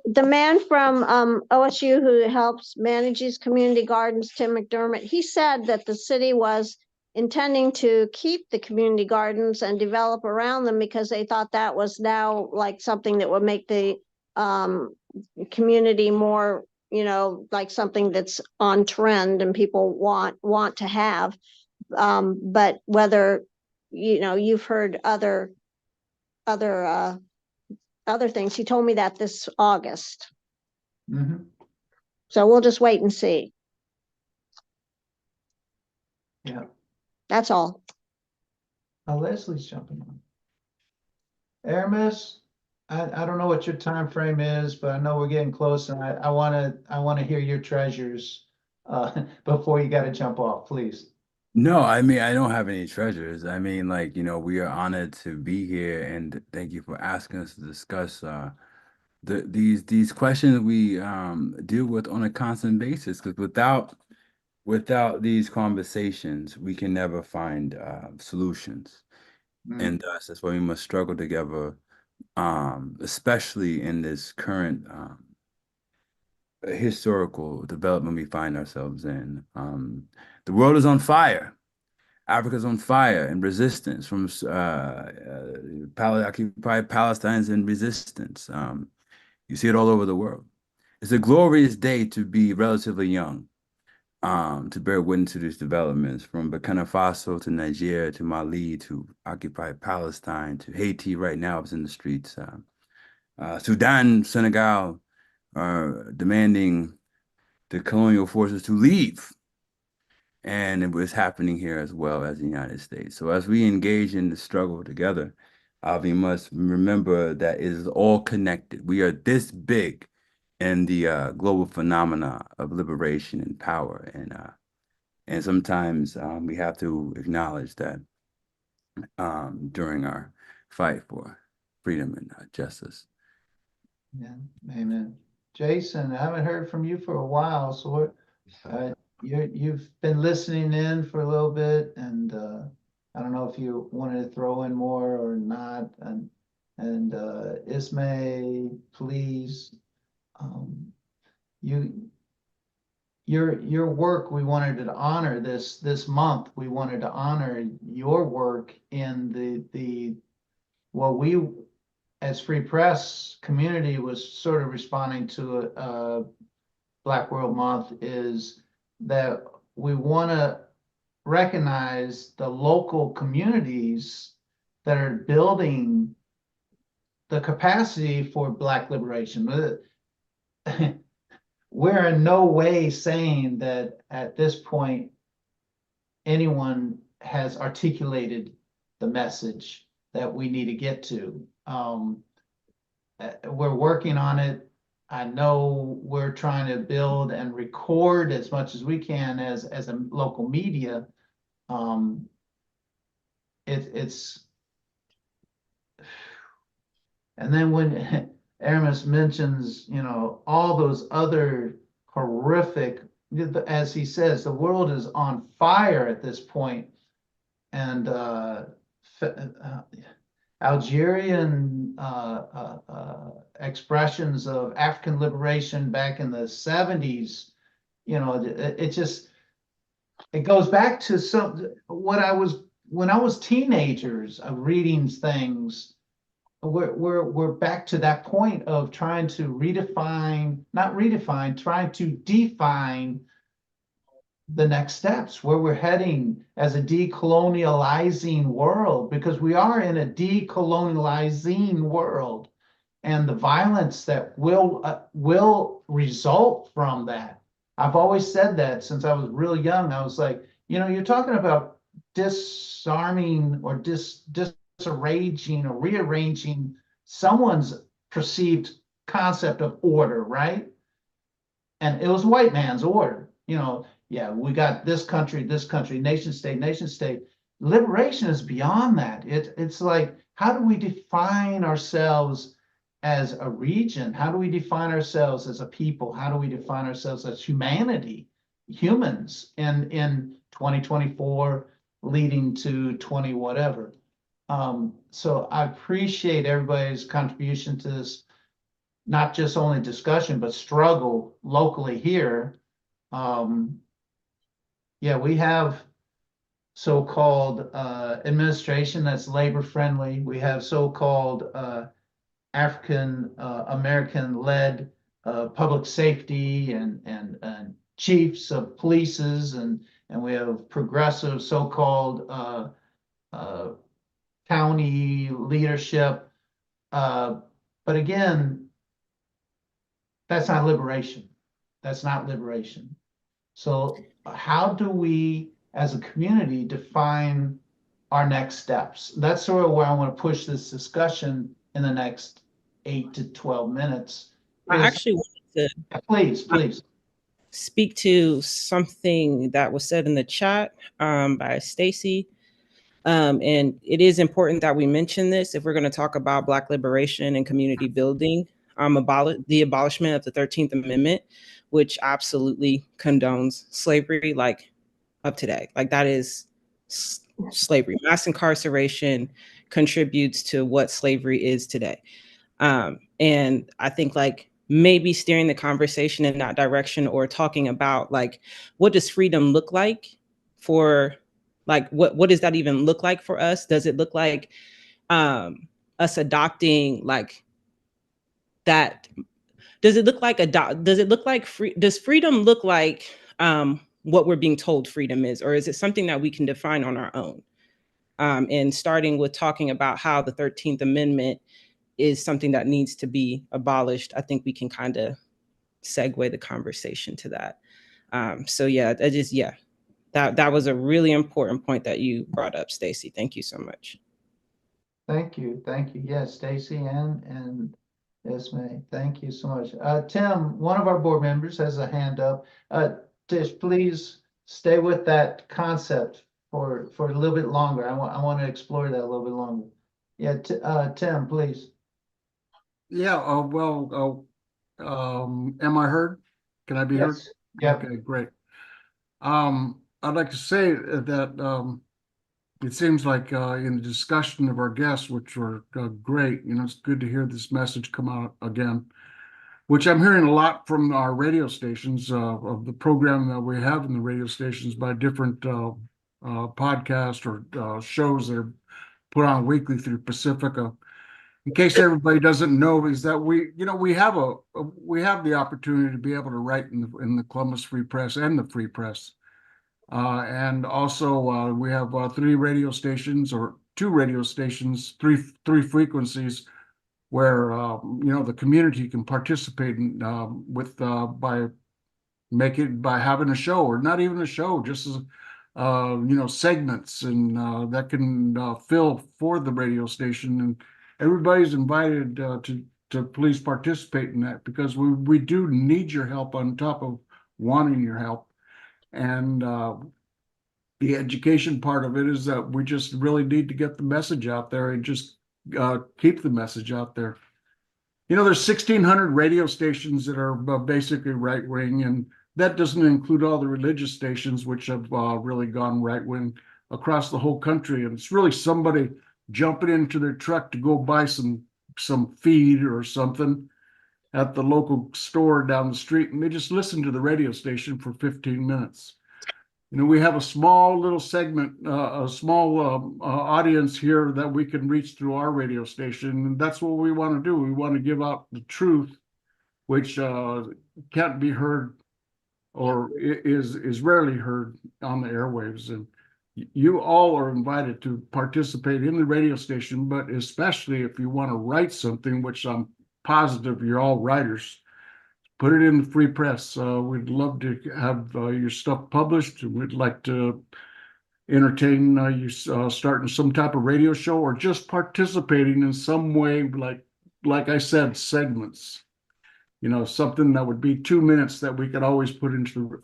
the man from OSU who helps manage these community gardens, Tim McDermott, he said that the city was intending to keep the community gardens and develop around them because they thought that was now like something that would make the community more, like something that's on trend and people want to have. But whether, you've heard other things. He told me that this August. Mm-hmm. So we'll just wait and see. Yeah. That's all. Leslie's jumping on. Aramis, I don't know what your time frame is, but I know we're getting close, and I want to hear your treasures before you got to jump off, please. No, I mean, I don't have any treasures. I mean, we are honored to be here, and thank you for asking us to discuss these questions we deal with on a constant basis. Because without these conversations, we can never find solutions. and thus that's why we must struggle together, especially in this current historical development we find ourselves in. The world is on fire. Africa's on fire in resistance from occupied Palestine's in resistance. You see it all over the world. It's a glorious day to be relatively young, to bear witness to these developments from Burkina Faso to Nigeria to Mali to occupied Palestine to Haiti right now is in the streets. Sudan, Senegal are demanding the colonial forces to leave. And it was happening here as well as the United States. So as we engage in the struggle together, we must remember that it is all connected. We are this big in the global phenomena of liberation and power. And sometimes we have to acknowledge that during our fight for freedom and justice. Yeah, amen. Jason, I haven't heard from you for a while, so you've been listening in for a little bit, and I don't know if you wanted to throw in more or not. And Ismay, please, your work, we wanted to honor this month. We wanted to honor your work in what we as Free Press community was sort of responding to Black World Month, is that we want to recognize the local communities that are building the capacity for Black liberation. We're in no way saying that at this point anyone has articulated the message that we need to get to. We're working on it. I know we're trying to build and record as much as we can as a local media. It's and then when Aramis mentions, all those other horrific, as he says, the world is on fire at this point, and Algerian expressions of African liberation back in the 70s, it goes back to when I was teenagers of reading things. We're back to that point of trying to trying to define the next steps, where we're heading as a decolonializing world, because we are in a decolonializing world, and the violence that will result from that. I've always said that since I was real young. I was like, you're talking about disarming or disarranging or rearranging someone's perceived concept of order, right? And it was white man's order. Yeah, we got this country, nation state. Liberation is beyond that. It's like, how do we define ourselves as a region? How do we define ourselves as a people? How do we define ourselves as humanity, humans in 2024 leading to 20 whatever? So I appreciate everybody's contribution to this, not just only discussion, but struggle locally here. Yeah, we have so-called administration that's labor friendly. We have so-called African American led public safety and chiefs of polices, and we have progressive so-called county leadership. But again, that's not liberation. That's not liberation. So how do we, as a community, define our next steps? That's sort of where I want to push this discussion in the next 8 to 12 minutes. I actually wanted to please speak to something that was said in the chat by Stacy. And it is important that we mention this if we're going to talk about Black liberation and community building. The abolishment of the 13th Amendment, which absolutely condones slavery, like up to date. Like that is slavery, mass incarceration, contributes to what slavery is today. And I think like maybe steering the conversation in that direction, or talking about like, what does freedom look like for, like, what does that even look like for us? Does it look like us adopting like that? Does it look like does freedom look like what we're being told freedom is, or is it something that we can define on our own? And starting with talking about how the 13th Amendment is something that needs to be abolished, I think we can kind of segue the conversation to that. So yeah, that was a really important point that you brought up, Stacy. Thank you so much. Thank you. Yes, Stacy and Esme, thank you so much. Tim, one of our board members has a hand up. Tish, please stay with that concept for a little bit longer. I want to explore that a little bit longer. Yeah, Tim, please. Yeah, am I heard? Can I be heard? Yes. Yep. Okay, great. I'd like to say that it seems like in the discussion of our guests, which were great, it's good to hear this message come out again, which I'm hearing a lot from our radio stations of the program that we have in the radio stations by different podcasts or shows that are put on weekly through Pacifica. In case everybody doesn't know, is that we have the opportunity to be able to write in the Columbus Free Press and the Free Press, and also we have 3 radio stations, or 2 radio stations, three frequencies where the community can participate in, by having a show, or not even a show, just as segments, and that can fill for the radio station, and everybody's invited to please participate in that, because we do need your help on top of wanting your help. And the education part of it is that we just really need to get the message out there, and just keep the message out there. There's 1,600 radio stations that are basically right wing, and that doesn't include all the religious stations, which have really gone right wing across the whole country. And it's really somebody jumping into their truck to go buy some feed or something at the local store down the street, and they just listen to the radio station for 15 minutes. We have a small little segment, a small audience here that we can reach through our radio station, and that's what we want to do. We want to give out the truth, which can't be heard, or is rarely heard on the airwaves. And you all are invited to participate in the radio station, but especially if you want to write something, which I'm positive you're all writers, put it in the Free Press. We'd love to have your stuff published. We'd like to entertain you starting some type of radio show, or just participating in some way, like I said, segments. Something that would be 2 minutes that we could always put into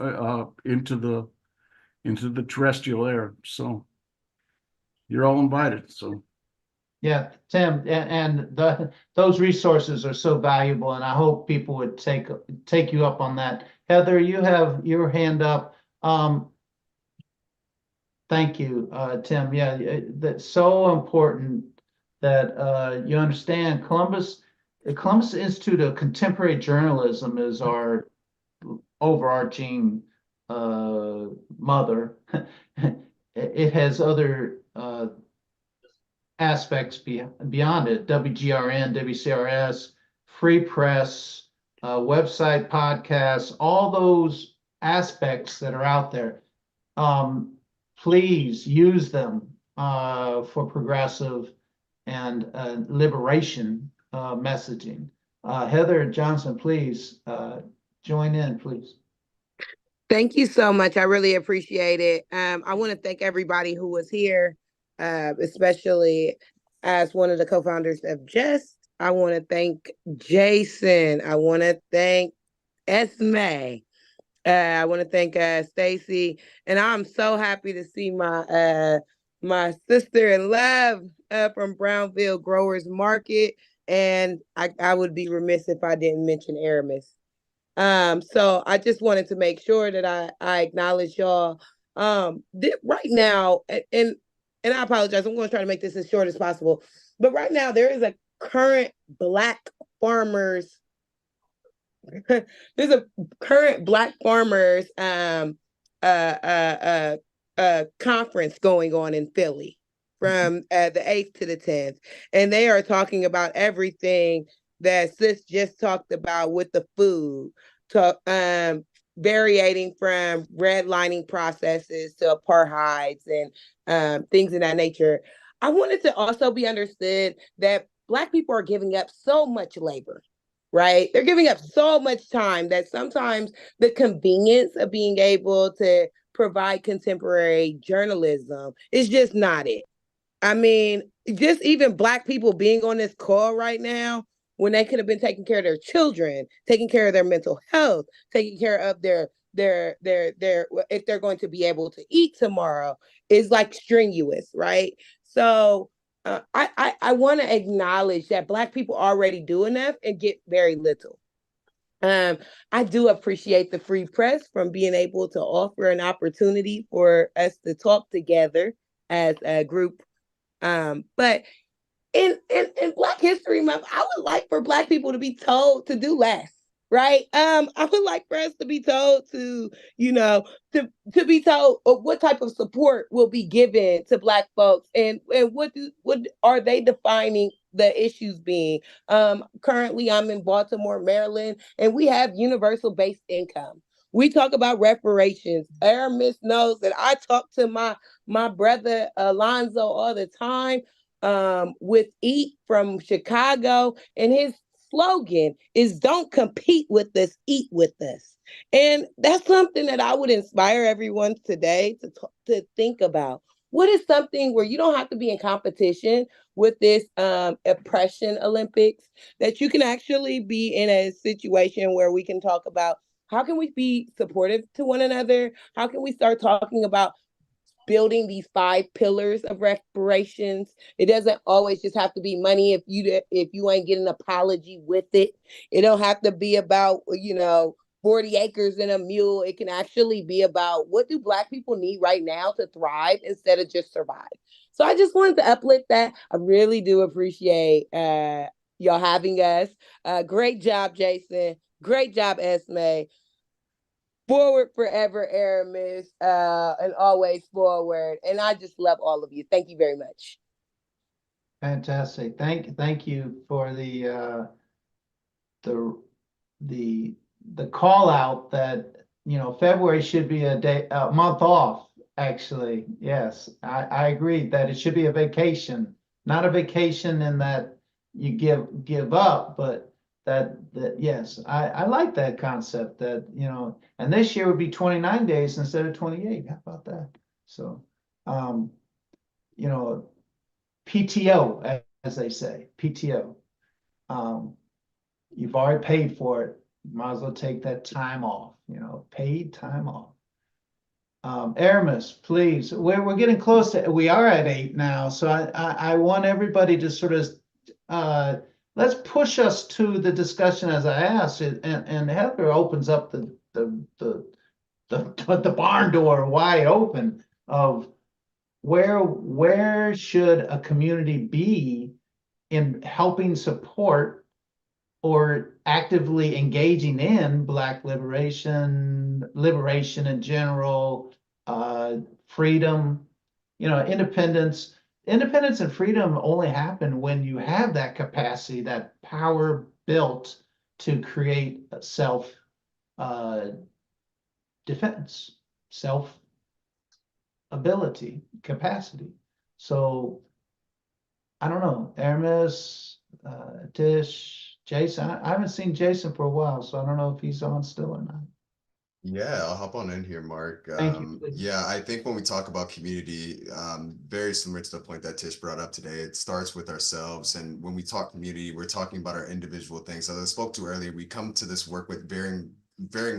the terrestrial air. So you're all invited. So. Yeah, Tim, and those resources are so valuable, and I hope people would take you up on that. Heather, you have your hand up. Thank you, Tim. Yeah, that's so important that you understand. The Columbus Institute of Contemporary Journalism is our overarching mother. It has other aspects beyond it: WGRN, WCRS, Free Press, website, podcasts, all those aspects that are out there. Please use them for progressive and liberation messaging. Heather Johnson, please join in, please. Thank you so much. I really appreciate it. I want to thank everybody who was here, especially as one of the co-founders of Just. I want to thank Jason. I want to thank Esme. I want to thank Stacy. And I'm so happy to see my sister in love from Brownville Growers Market. And I would be remiss if I didn't mention Aramis. So I just wanted to make sure that I acknowledge y'all right now. And and I apologize, I'm going to try to make this as short as possible. But right now, there is a current Black farmers, there's a current Black farmers conference going on in Philly from the 8th to the 10th. And they are talking about everything that Sis just talked about with the food, varying from redlining processes to apartheids and things of that nature. I wanted to also be understood that Black people are giving up so much labor, right? They're giving up so much time that sometimes the convenience of being able to provide contemporary journalism is just not it. I mean, just even Black people being on this call right now, when they could have been taking care of their children, taking care of their mental health, taking care of their if they're going to be able to eat tomorrow, is like strenuous, right? So I want to acknowledge that Black people already do enough and get very little. I do appreciate the free press from being able to offer an opportunity for us to talk together as a group. But in Black History Month, I would like for Black people to be told to do less, right? I would like for us to be told to, to be told what type of support will be given to Black folks, and what are they defining the issues being. Currently, I'm in Baltimore, Maryland, and we have universal basic income. We talk about reparations. Aramis knows that I talk to my brother Alonzo all the time with Eat from Chicago, and his slogan is "Don't compete with us, eat with us." And that's something that I would inspire everyone today to think about. What is something where you don't have to be in competition with this oppression Olympics, that you can actually be in a situation where we can talk about how can we be supportive to one another? How can we start talking about building these 5 pillars of reparations? It doesn't always just have to be money if you ain't getting an apology with it. It don't have to be about 40 acres and a mule. It can actually be about what do Black people need right now to thrive instead of just survive. So I just wanted to uplift that. I really do appreciate y'all having us. Great job, Jason. Great job, Esme. Forward forever, Aramis, and always forward. And I just love all of you. Thank you very much. Fantastic. Thank you for the call out that February should be a month off. Actually, yes, I agree that it should be a vacation, not a vacation in that you give up, but that yes, I like that concept that and this year would be 29 days instead of 28. How about that? So PTO, as they say, PTO. You've already paid for it. You might as well take that time off, paid time off. Aramis, please. We're getting close to, we are at 8 now. So I want everybody to sort of, let's push us to the discussion as I asked, and Heather opens up the barn door wide open of where should a community be in helping support or actively engaging in Black liberation in general, freedom, independence. Independence and freedom only happen when you have that capacity, that power built to create self defense, self ability, capacity. So I don't know, Aramis, Tish, Jason. I haven't seen Jason for a while, so I don't know if he's on still or not. Yeah, I'll hop on in here, Mark. Thank you. Yeah, I think when we talk about community, very similar to the point that Tish brought up today, it starts with ourselves. And when we talk community, we're talking about our individual things. As I spoke to earlier, we come to this work with varying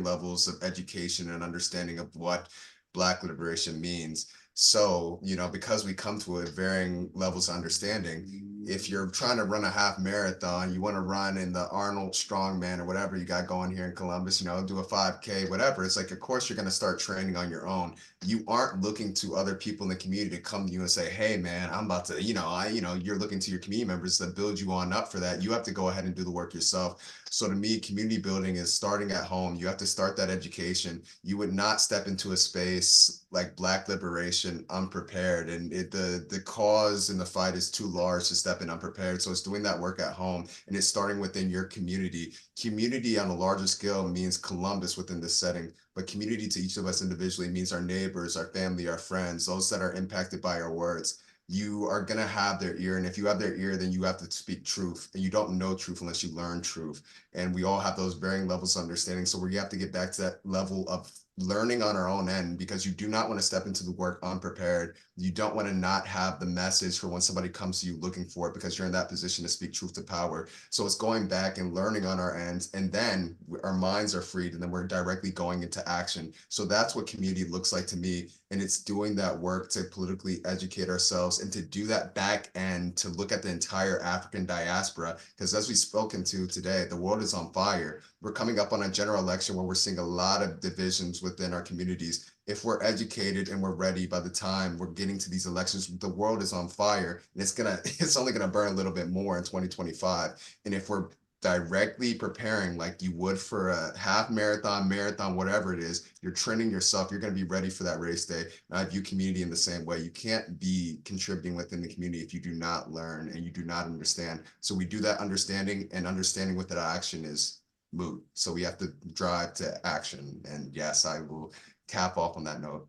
levels of education and understanding of what Black liberation means. So, because we come to it varying levels of understanding, if you're trying to run a half marathon, you want to run in the Arnold Strongman or whatever you got going here in Columbus, you know, do a 5K, whatever. It's like, of course, you're going to start training on your own. You aren't looking to other people in the community to come to you and say, hey, man, I'm about to, you're looking to your community members to build you on up for that. You have to go ahead and do the work yourself. So to me, community building is starting at home. You have to start that education. You would not step into a space like Black liberation unprepared, and the cause and the fight is too large to step in unprepared. So it's doing that work at home, and it's starting within your community. Community on a larger scale means Columbus within this setting, but community to each of us individually means our neighbors, our family, our friends, those that are impacted by our words. You are going to have their ear, and if you have their ear, then you have to speak truth, and you don't know truth unless you learn truth. And we all have those varying levels of understanding. So we have to get back to that level of learning on our own end, because you do not want to step into the work unprepared. You don't want to not have the message for when somebody comes to you looking for it, because you're in that position to speak truth to power. So it's going back and learning on our ends, and then our minds are freed, and then we're directly going into action. So that's what community looks like to me. And it's doing that work to politically educate ourselves, and to do that back end, to look at the entire African diaspora, because as we've spoken to today, the world is on fire. We're coming up on a general election where we're seeing a lot of divisions within our communities. If we're educated and we're ready, by the time we're getting to these elections, the world is on fire, and it's only gonna burn a little bit more in 2025. And if we're directly preparing like you would for a half marathon, whatever it is, you're training yourself, you're going to be ready for that race day. And I view community in the same way. You can't be contributing within the community if you do not learn and you do not understand. So we do that understanding, and understanding with that action is moot. So we have to drive to action. And yes, I will cap off on that note.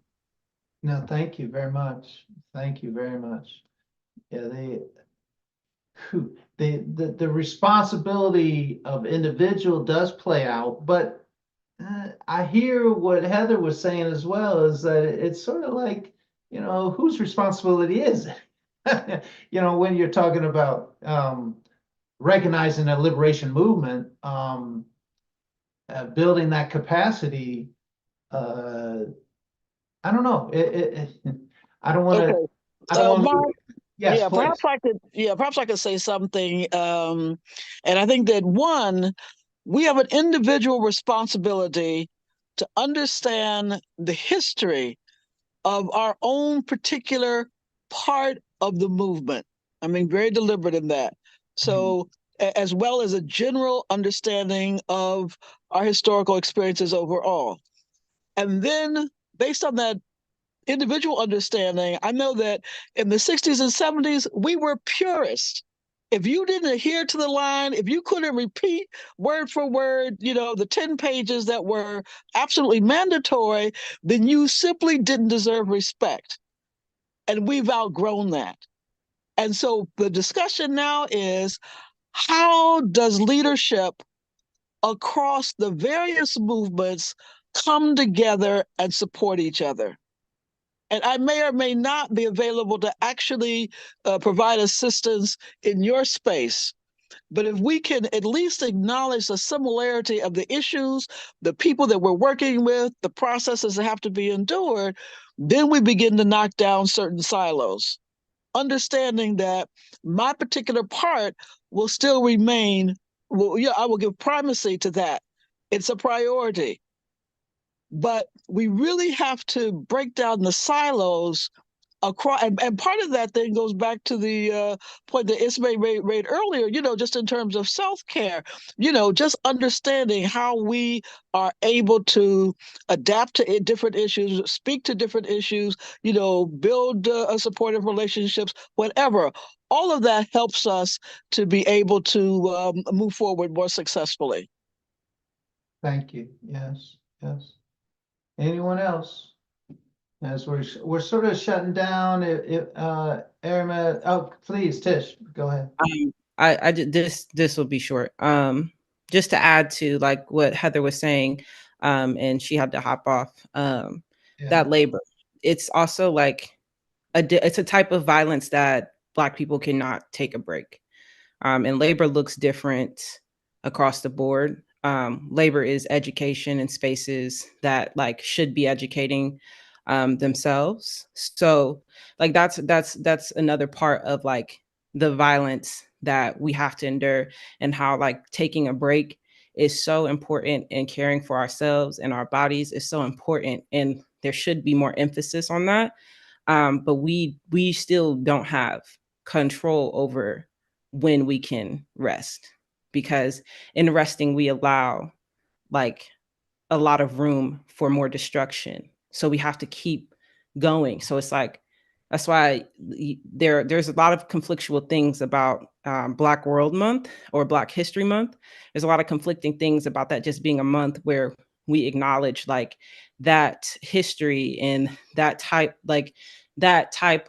No, thank you very much. Thank you very much. Yeah, the responsibility of individual does play out, but I hear what Heather was saying as well, is that it's sort of like, whose responsibility is it? When you're talking about recognizing a liberation movement, building that capacity, I don't know. I don't want to. Okay. I don't want Mark, to. Yes, yeah, please. perhaps I could say something. And I think that one, we have an individual responsibility to understand the history of our own particular part of the movement. I mean, very deliberate in that. So, as well as a general understanding of our historical experiences overall. And then, based on that individual understanding, I know that in the 60s and 70s, we were purists. If you didn't adhere to the line, if you couldn't repeat word for word, the 10 pages that were absolutely mandatory, then you simply didn't deserve respect. And we've outgrown that. And so the discussion now is, how does leadership across the various movements come together and support each other? And I may or may not be available to actually provide assistance in your space. But if we can at least acknowledge the similarity of the issues, the people that we're working with, the processes that have to be endured, then we begin to knock down certain silos, understanding that my particular part will still remain, I will give primacy to that. It's a priority. But we really have to break down the silos across, and part of that then goes back to the point that Ismay made earlier, just in terms of self-care, just understanding how we are able to adapt to different issues, speak to different issues, build supportive relationships, whatever. All of that helps us to be able to move forward more successfully. Thank you. Yes, yes. Anyone else? As we're sort of shutting down. Aramis, please, Tish, go ahead. This will be short. Just to add to like what Heather was saying, and she had to hop off. That labor, it's also like it's a type of violence that Black people cannot take a break. And labor looks different across the board. Labor is education in spaces that like should be educating themselves. So like that's another part of like the violence that we have to endure, and how like taking a break is so important, and caring for ourselves and our bodies is so important, and there should be more emphasis on that. But we still don't have control over when we can rest, because in resting we allow like a lot of room for more destruction. So we have to keep going. So it's like, that's why there's a lot of conflictual things about Black World Month or Black History Month. There's a lot of conflicting things about that just being a month where we acknowledge like that history and that type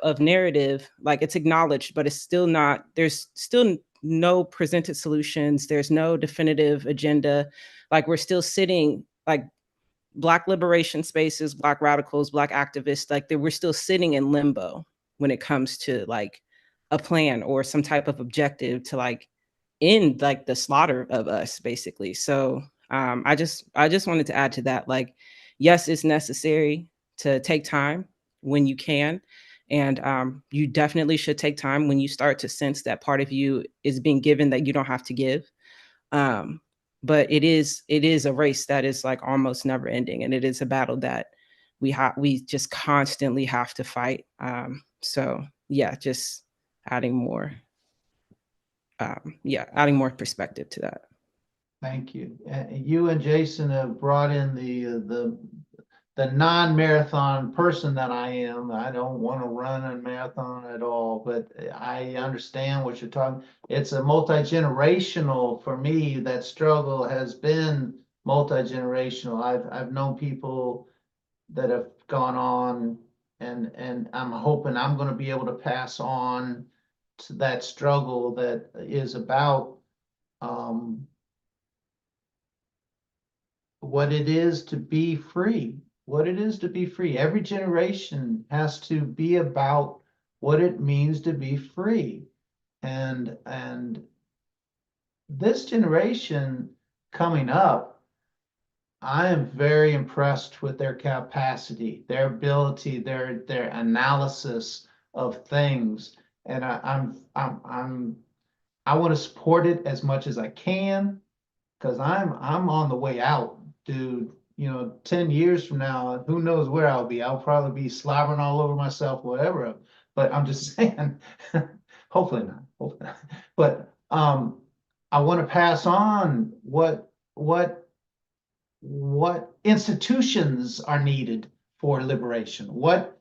of narrative. Like it's acknowledged, but it's still not, there's still no presented solutions. There's no definitive agenda. Like we're still sitting, like Black liberation spaces, Black radicals, Black activists, like we're still sitting in limbo when it comes to like a plan or some type of objective to like end like the slaughter of us, basically. So I just wanted to add to that, like, yes, it's necessary to take time when you can. And you definitely should take time when you start to sense that part of you is being given that you don't have to give. But it is a race that is like almost never ending, and it is a battle that we just constantly have to fight. So yeah, just adding more adding more perspective to that. Thank you. You and Jason have brought in the non-marathon person that I am. I don't want to run a marathon at all, but I understand what you're talking. It's a multi-generational, for me, that struggle has been multi-generational. I've known people that have gone on, and I'm hoping I'm going to be able to pass on to that struggle that is about what it is to be free. What it is to be free. Every generation has to be about what it means to be free. And this generation coming up, I am very impressed with their capacity, their ability, their analysis of things. And I want to support it as much as I can, because I'm on the way out, dude. 10 years from now, who knows where I'll be? I'll probably be slobbering all over myself, whatever. But I'm just saying, hopefully not. But I want to pass on what institutions are needed for liberation, what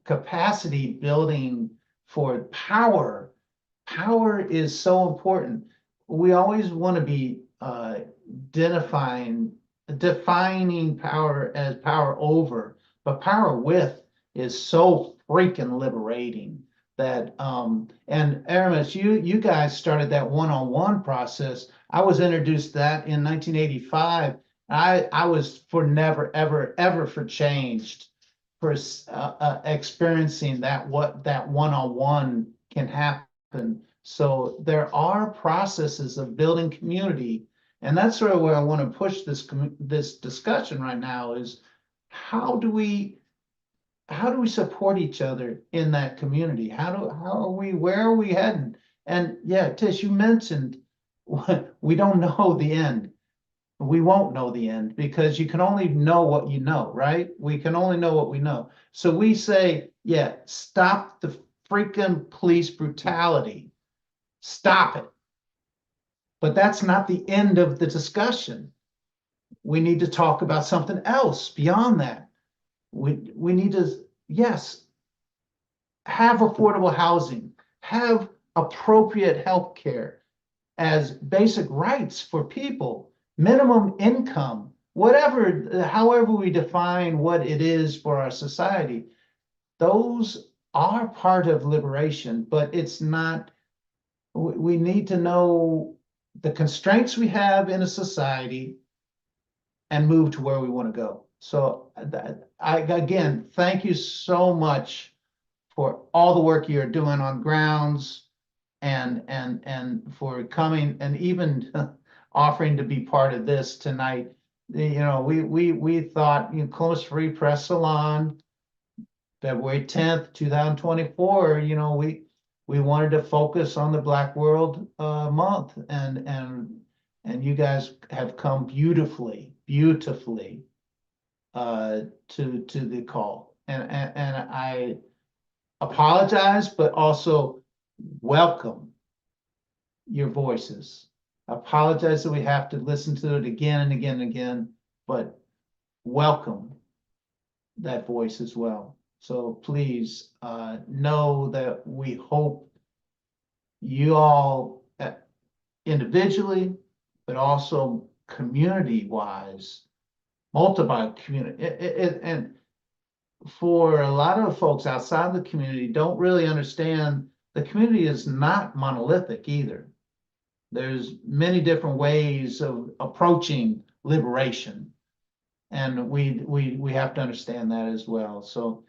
capacity building for power. Power is so important. We always want to be defining power as power over, but power with is so freaking liberating that and Aramis, you guys started that one-on-one process. I was introduced to that in 1985. I was for never ever for changed, for experiencing that one-on-one can happen. So there are processes of building community, and that's sort of where I want to push this discussion right now is how do we support each other in that community? Where are we heading? And yeah, Tish, you mentioned we don't know the end. We won't know the end because you can only know what you know, right? We can only know what we know. So we say, yeah, stop the freaking police brutality. Stop it. But that's not the end of the discussion. We need to talk about something else beyond that. We need to, yes, have affordable housing, have appropriate health care as basic rights for people, minimum income, whatever, however we define what it is for our society. Those are part of liberation, but it's not, we need to know the constraints we have in a society and move to where we want to go. So again, thank you so much for all the work you're doing on grounds and for coming and even offering to be part of this tonight. We thought, Columbus Free Press Salon, February 10th, 2024, we wanted to focus on the Black World Month, and you guys have come beautifully to the call, and I apologize, but also welcome your voices. Apologize that we have to listen to it again and again and again, but welcome that voice as well. So please know that we hope you all individually, but also community-wise, multiple community, and for a lot of folks outside the community don't really understand the community is not monolithic either. There's many different ways of approaching liberation, and we have to understand that as well. So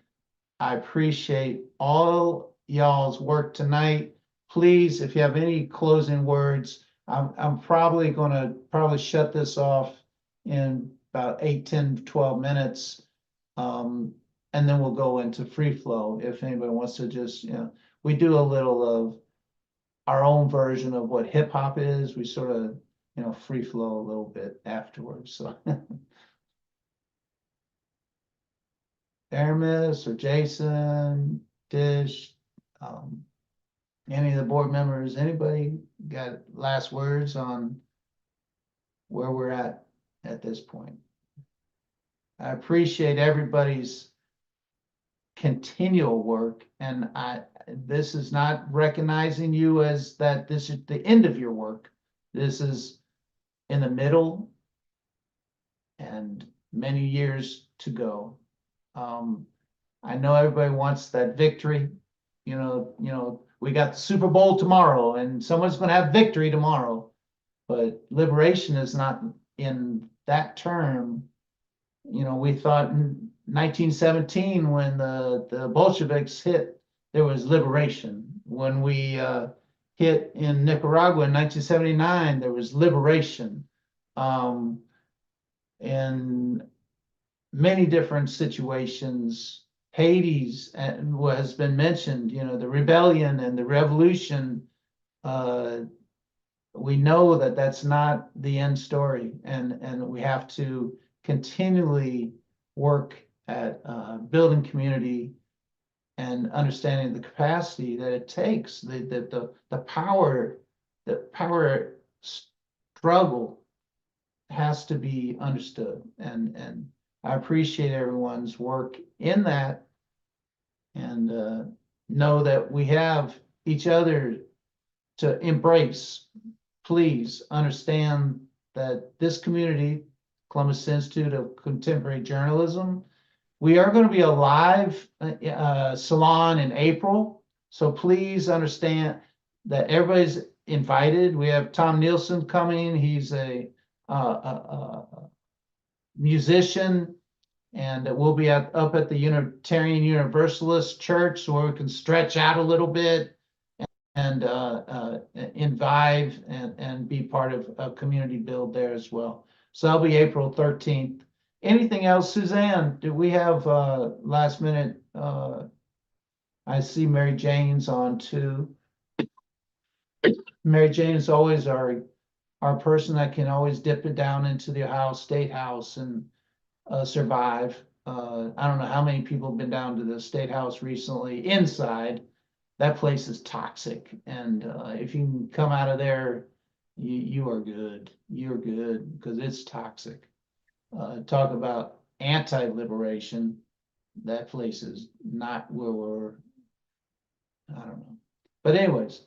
I appreciate all y'all's work tonight. Please, if you have any closing words, I'm probably gonna shut this off in about 8, 10, 12 minutes. And then we'll go into free flow if anybody wants to just, we do a little of our own version of what hip hop is. We sort of, free flow a little bit afterwards. So Aramis or Jason, Dish, any of the board members, anybody got last words on where we're at this point? I appreciate everybody's continual work, and this is not recognizing you as that this is the end of your work. This is in the middle and many years to go. I know everybody wants that victory. We got the Super Bowl tomorrow and someone's going to have victory tomorrow, but liberation is not in that term. We thought in 1917 when the Bolsheviks hit, there was liberation. When we hit in Nicaragua in 1979, there was liberation. In many different situations, Hades has been mentioned, the rebellion and the revolution. We know that that's not the end story, and we have to continually work at building community and understanding the capacity that it takes, the power struggle has to be understood, and I appreciate everyone's work in that, and know that we have each other to embrace. Please understand that this community, Columbus Institute of Contemporary Journalism, we are going to be a live salon in April. So please understand that everybody's invited. We have Tom Nielsen coming. He's a musician, and we'll be up at the Unitarian Universalist Church, so we can stretch out a little bit and invite and be part of a community build there as well. So that'll be April 13th. Anything else, Suzanne? Do we have last minute? I see Mary Jane's on too. Mary Jane is always our person that can always dip it down into the State House and survive. I don't know how many people have been down to the State House recently inside. That place is toxic, and if you can come out of there, you are good. You're good because it's toxic. Talk about anti-liberation. That place is not where we're. I don't know, but anyways,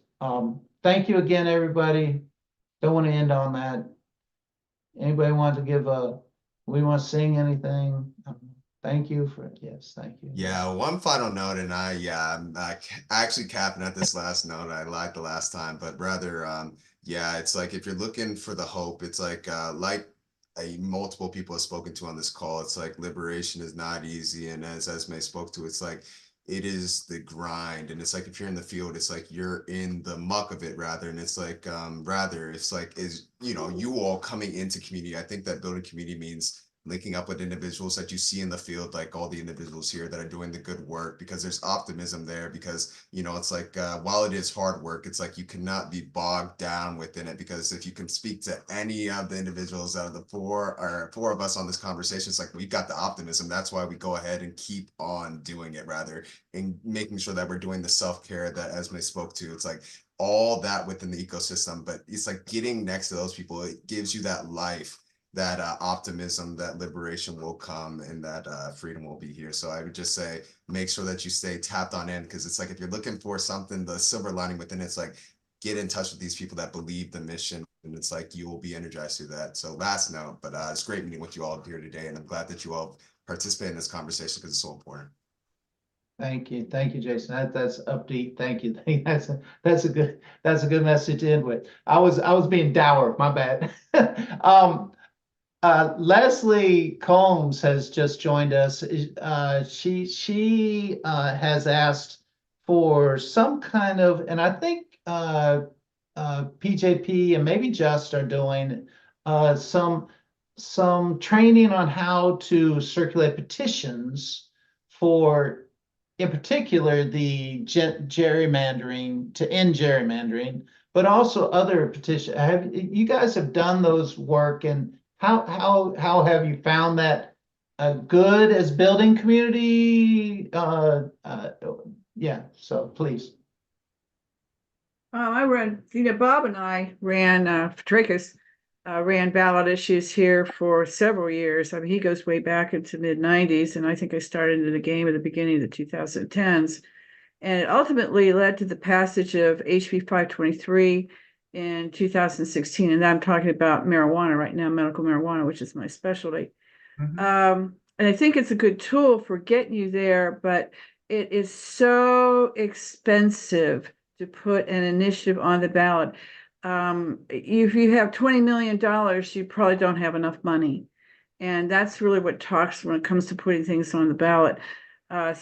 thank you again, everybody. Don't want to end on that. Anybody want to give we want to sing anything? Thank you for it. Yes, thank you. Yeah, one final note, and I'm actually capping at this last note. I lied the last time, but rather, yeah, it's like if you're looking for the hope, it's like multiple people have spoken to on this call. It's like liberation is not easy, and as Esme spoke to, it's like it is the grind, and it's like if you're in the field, it's like you're in the muck of it rather, and it's like you all coming into community. I think that building community means linking up with individuals that you see in the field, like all the individuals here that are doing the good work, because there's optimism there. Because, you know, it's like, while it is hard work, it's like you cannot be bogged down within it, because if you can speak to any of the individuals out of the four of us on this conversation, it's like, we've got the optimism. That's why we go ahead and keep on doing it, rather, and making sure that we're doing the self-care that Esme spoke to. It's like all that within the ecosystem, but it's like getting next to those people, it gives you that life, that optimism, that liberation will come, and that freedom will be here. So I would just say, make sure that you stay tapped on in, because it's like, if you're looking for something, the silver lining within it's like, get in touch with these people that believe the mission, and it's like you will be energized through that. So last note, but it's great meeting with you all here today, and I'm glad that you all participate in this conversation, because it's so important. Thank you, Jason. That's upbeat. Thank you. That's a good message to end with. I was being dour. My bad. Leslie Combs has just joined us. She has asked for some kind of, and I think PJP and maybe Just are doing some training on how to circulate petitions for, in particular, the gerrymandering, to end gerrymandering, but also other petitions. You guys have done those work, and how have you found that good as building community? Yeah, so please. Bob and I ran, Tracus ran ballot issues here for several years. I mean, he goes way back into mid-90s, and I think I started into the game at the beginning of the 2010s. And it ultimately led to the passage of HB 523 in 2016. And I'm talking about marijuana right now, medical marijuana, which is my specialty. And I think it's a good tool for getting you there, but it is so expensive to put an initiative on the ballot. If you have $20 million, you probably don't have enough money. And that's really what talks when it comes to putting things on the ballot. I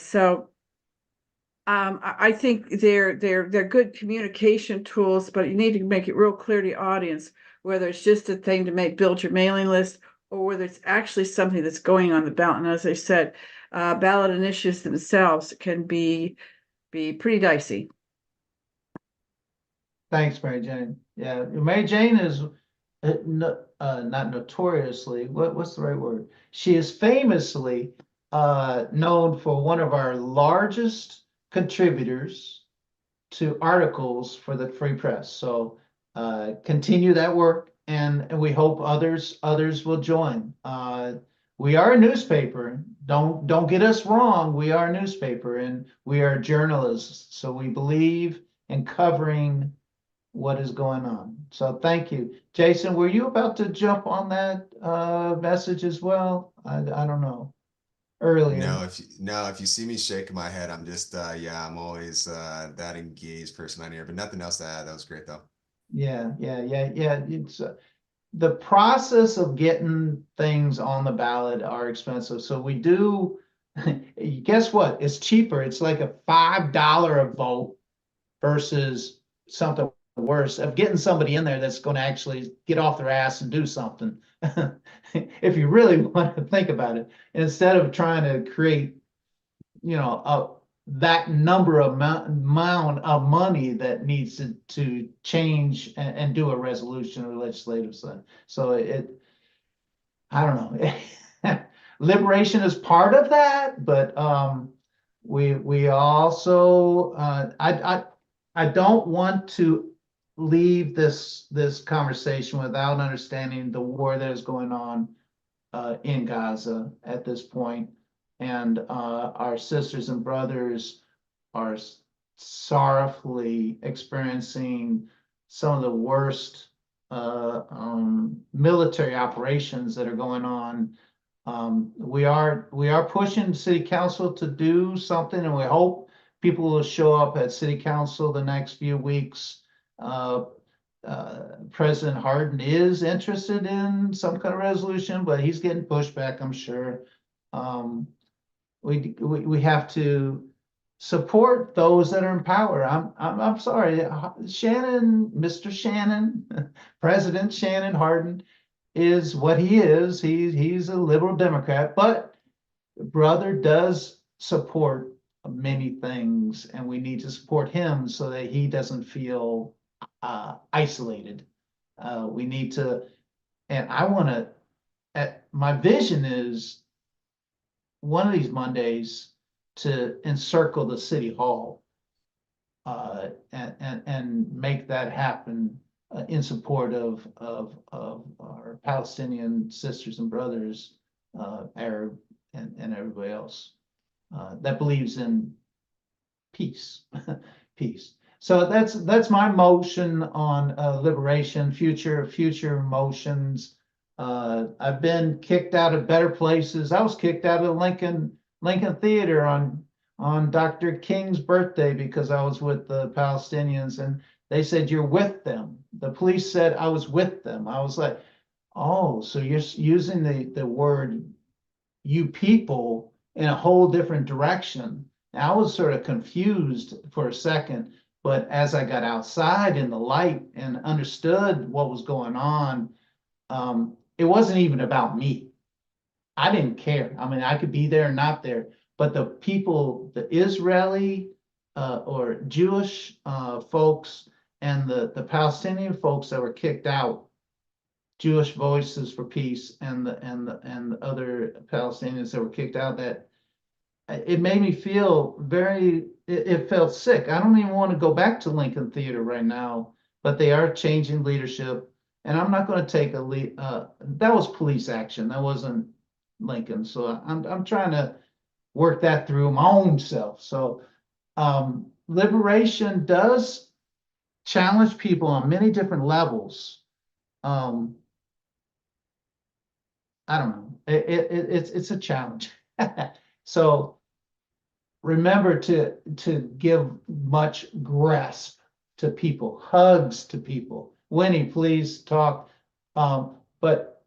think they're good communication tools, but you need to make it real clear to the audience whether it's just a thing to build your mailing list, or whether it's actually something that's going on the ballot. And as I said, ballot initiatives themselves can be pretty dicey. Thanks, Mary Jane. Yeah, Mary Jane is not notoriously, what's the right word? She is famously known for one of our largest contributors to articles for the Free Press. So continue that work, and we hope others will join. We are a newspaper. Don't get us wrong. We are a newspaper, and we are journalists. So we believe in covering what is going on. So thank you. Jason, were you about to jump on that message as well? I don't know. Earlier. No, if you see me shaking my head, I'm just yeah, I'm always that engaged person on here, but nothing else to add. That was great though. Yeah. It's the process of getting things on the ballot are expensive. So we do, guess what? It's cheaper. It's like a $5 a vote versus something worse of getting somebody in there that's going to actually get off their ass and do something. If you really want to think about it, instead of trying to create, that number of amount of money that needs to change and do a resolution or legislative side. So I don't know. Liberation is part of that, but we also I don't want to leave this conversation without understanding the war that is going on in Gaza at this point, and our sisters and brothers are sorrowfully experiencing some of the worst military operations that are going on. We are pushing City Council to do something, and we hope people will show up at City Council the next few weeks. President Hardin is interested in some kind of resolution, but he's getting pushback, I'm sure. We have to support those that are in power. I'm sorry, Shannon, Mr. Shannon, President Shannon Hardin, is what he is. He's a liberal Democrat, but brother does support many things, and we need to support him so that he doesn't feel isolated. We need to, and I want to, my vision is one of these Mondays to encircle the city hall and make that happen in support of our Palestinian sisters and brothers, Arab and everybody else that believes in peace, peace. So that's my motion on liberation, future motions. I've been kicked out of better places. I was kicked out of Lincoln Theater on Dr. King's birthday because I was with the Palestinians, and they said, "You're with them." The police said I was with them. I was like, "Oh, so you're using the word you people in a whole different direction." And I was sort of confused for a second, but as I got outside in the light and understood what was going on, it wasn't even about me. I didn't care. I mean, I could be there, not there, but the people, the Israeli or Jewish folks and the Palestinian folks that were kicked out, Jewish Voices for Peace and the other Palestinians that were kicked out, that it made me feel it felt sick. I don't even want to go back to Lincoln Theater right now, but they are changing leadership, and I'm not going to take a lead. That was police action. That wasn't Lincoln. So I'm trying to work that through my own self. So liberation does challenge people on many different levels. I don't know. It's a challenge. So remember to give much grasp to people, hugs to people. Winnie, please talk. But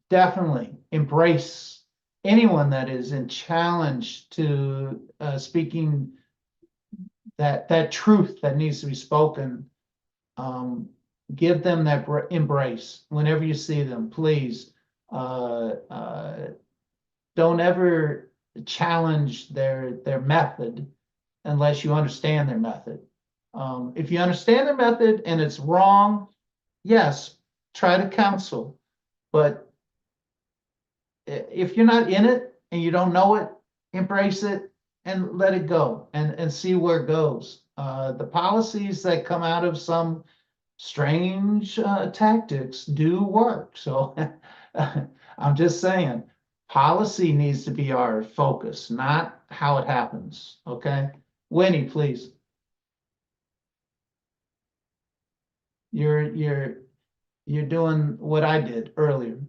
definitely embrace anyone that is in challenge to speaking that truth that needs to be spoken. Give them that embrace whenever you see them. Please don't ever challenge their method unless you understand their method. If you understand their method and it's wrong, yes, try to counsel. But if you're not in it and you don't know it, embrace it and let it go and see where it goes. The policies that come out of some strange tactics do work. So I'm just saying, policy needs to be our focus, not how it happens. Okay, Winnie, please. You're doing what I did earlier.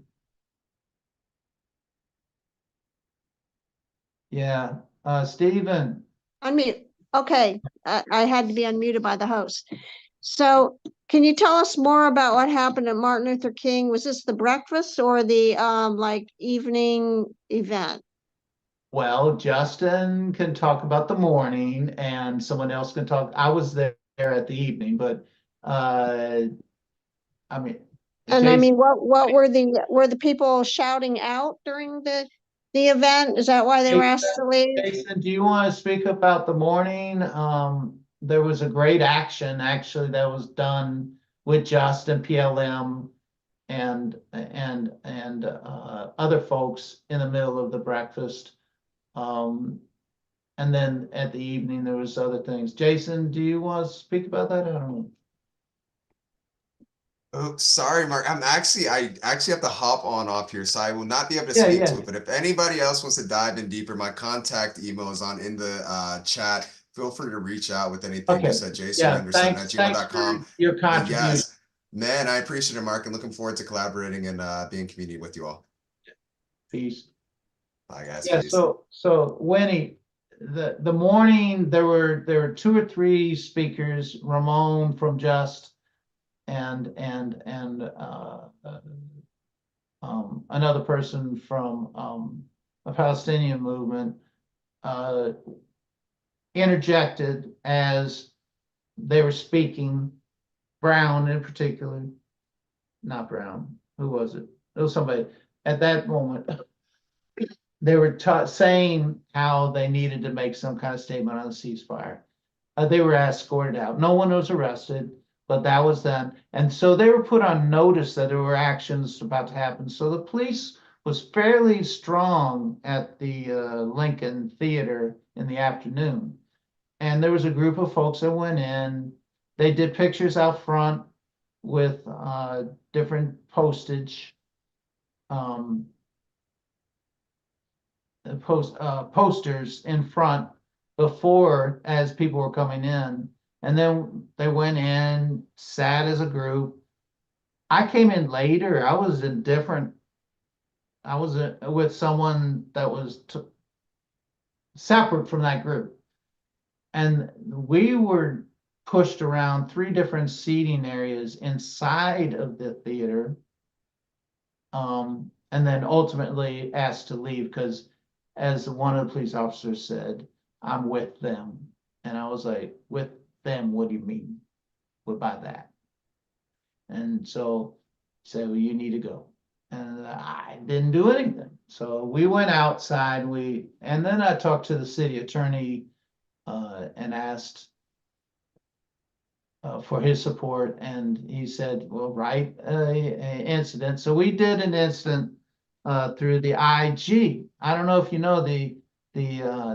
Yeah, Stephen. Okay, I had to be unmuted by the host. So can you tell us more about what happened at Martin Luther King? Was this the breakfast or the like evening event? Well, Justin can talk about the morning and someone else can talk. I was there at the evening, but I mean, And Jason, what were the people shouting out during the event? Is that why they were asked to leave? Jason, do you want to speak about the morning? There was a great action actually that was done with Justin, PLM, and other folks in the middle of the breakfast. And then at the evening, there was other things. Jason, do you want to speak about that? I don't know. Oh, sorry, Mark. I actually have to hop on off here, so I will not be able to Yeah, speak yeah. to it. But if anybody else wants to dive in deeper, my contact email is in the chat. Feel free to reach out with anything. Okay. Just at Yeah, thanks for jasonrenderson@gmail.com. your And contribution. yes, man, I appreciate it, Mark, and looking forward to collaborating and being community with you all. Peace. Bye, guys. Yeah, Peace. so Winnie, the morning there were 2 or 3 speakers, Ramon from Just and another person from a Palestinian movement interjected as they were speaking, Brown in particular, not Brown. Who was it? It was somebody at that moment. They were saying how they needed to make some kind of statement on the ceasefire. They were escorted out. No one was arrested, but that was done. And so they were put on notice that there were actions about to happen. So the police was fairly strong at the Lincoln Theater in the afternoon. And there was a group of folks that went in. They did pictures out front with different postage. Posters in front before as people were coming in, and then they went in, sat as a group. I came in later. I was with someone that was separate from that group, and we were pushed around 3 different seating areas inside of the theater, and then ultimately asked to leave because, as one of the police officers said, I'm with them. And I was like, with them, what do you mean? What by that? And so he said, well, you need to go. And I didn't do anything. So we went outside, and then I talked to the city attorney and asked for his support. And he said, well, write an incident. So we did an incident through the IG. I don't know if you know the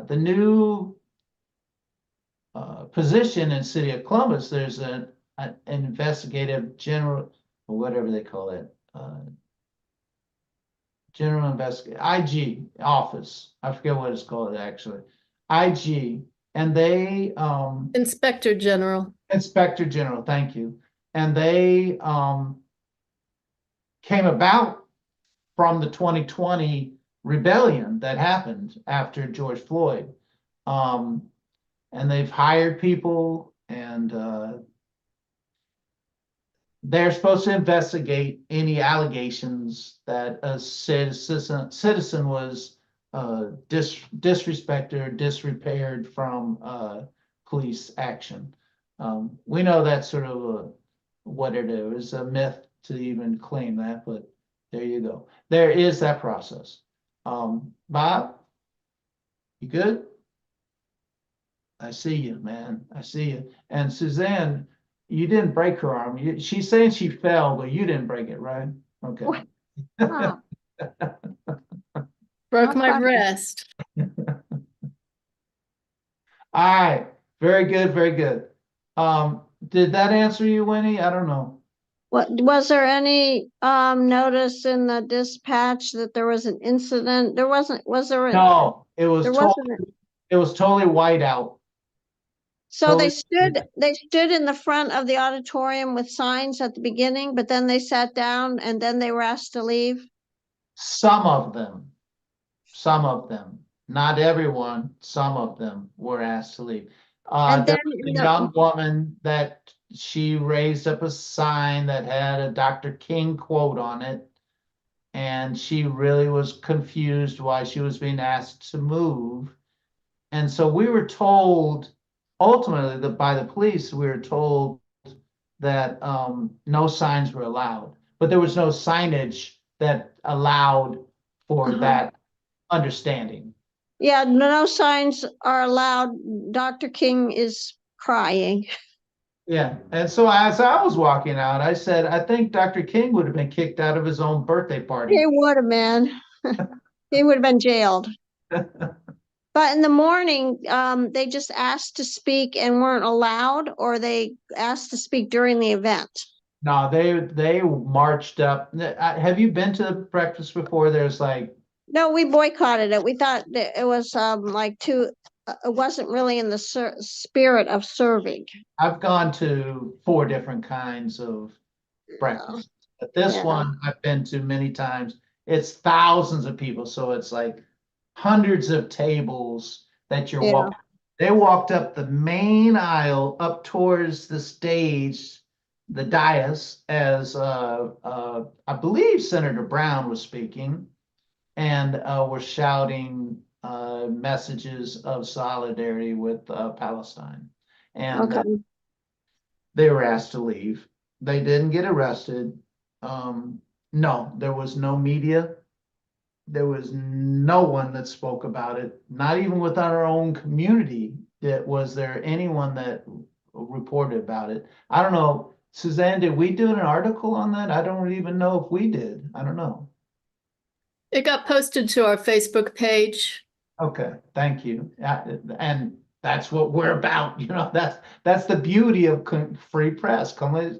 new position in City of Columbus. There's an investigative general, or whatever they call it, general investigative IG office. I forget what it's called actually. IG, and they Inspector General. Inspector General, thank you. And they came about from the 2020 rebellion that happened after George Floyd. And they've hired people, and they're supposed to investigate any allegations that a citizen was disrespected or disrepaired from police action. We know that's sort of what it is, a myth to even claim that, but there you go. There is that process. Bob, you good? I see you, man. I see you. And Suzanne, you didn't break her arm. She's saying she fell, but you didn't break it, right? Okay. Oh, Broke Not my funny. wrist. All right. Very good. Very good. Did that answer you, Winnie? I don't know. What, was there any notice in the dispatch that there was an incident? There wasn't, was there? No, it was There totally, wasn't. it was totally white out. So they Totally. stood in the front of the auditorium with signs at the beginning, but then they sat down and then they were asked to leave. Some of them, not everyone, some of them were asked to leave. And There then was a young woman that she raised up a sign that had a Dr. King quote on it. And she really was confused why she was being asked to move. And so we were told, ultimately, that by the police, we were told that no signs were allowed, but there was no signage that allowed for that understanding. Yeah, no signs are allowed. Dr. King is crying. Yeah, and so as I was walking out, I said, I think Dr. King would have been kicked out of his own birthday party. He would have been. He would have been jailed. But in the morning, they just asked to speak and weren't allowed, or they asked to speak during the event. No, they marched up. Have you been to breakfast before? There's like, No, we boycotted it. We thought that it was like too, it wasn't really in the spirit of serving. I've gone to 4 different kinds of breakfast, but this Yeah. one I've been to many times. It's thousands of people, so it's like hundreds of tables that you're Yeah. walking. They walked up the main aisle up towards the stage, the dais, as I believe Senator Brown was speaking, and were shouting messages of solidarity with Palestine. And Okay. they were asked to leave. They didn't get arrested. No, there was no media. There was no one that spoke about it, not even within our own community. Was there anyone that reported about it? I don't know. Suzanne, did we do an article on that? I don't even know if we did. I don't know. It got posted to our Facebook page. Okay, thank you. And that's what we're about. That's the beauty of free press, Columbus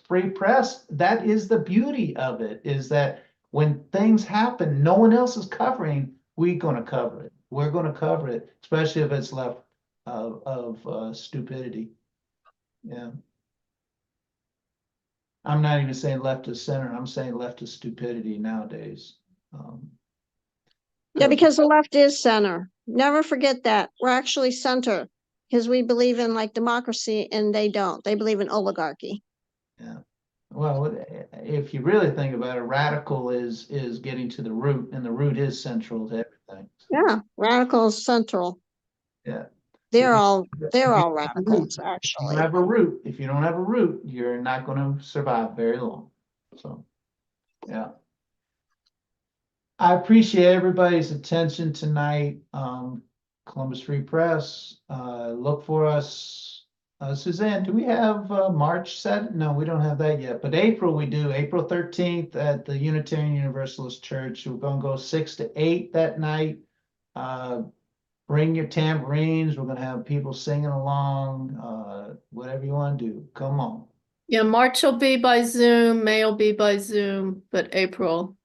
Free Press. That is the beauty of it, is that when things happen, no one else is covering, we're going to cover it. We're going to cover it, especially if it's left of stupidity. Yeah. I'm not even saying left of center. I'm saying left of stupidity nowadays. Yeah, because the left is center. Never forget that. We're actually center because we believe in like democracy and they don't. They believe in oligarchy. Yeah. Well, if you really think about it, radical is getting to the root, and the root is central to everything. Yeah, radicals central. Yeah. They're all If you radicals, don't actually. have a root. If you don't have a root, you're not going to survive very long. So, yeah. I appreciate everybody's attention tonight. Columbus Free Press, look for us. Suzanne, do we have March set? No, we don't have that yet, but April we do. April 13th at the Unitarian Universalist Church. We're going to go 6 to 8 that night. Bring your tambourines. We're going to have people singing along. Whatever you want to do, come on. Yeah, March will be by Zoom, May will be by Zoom, but April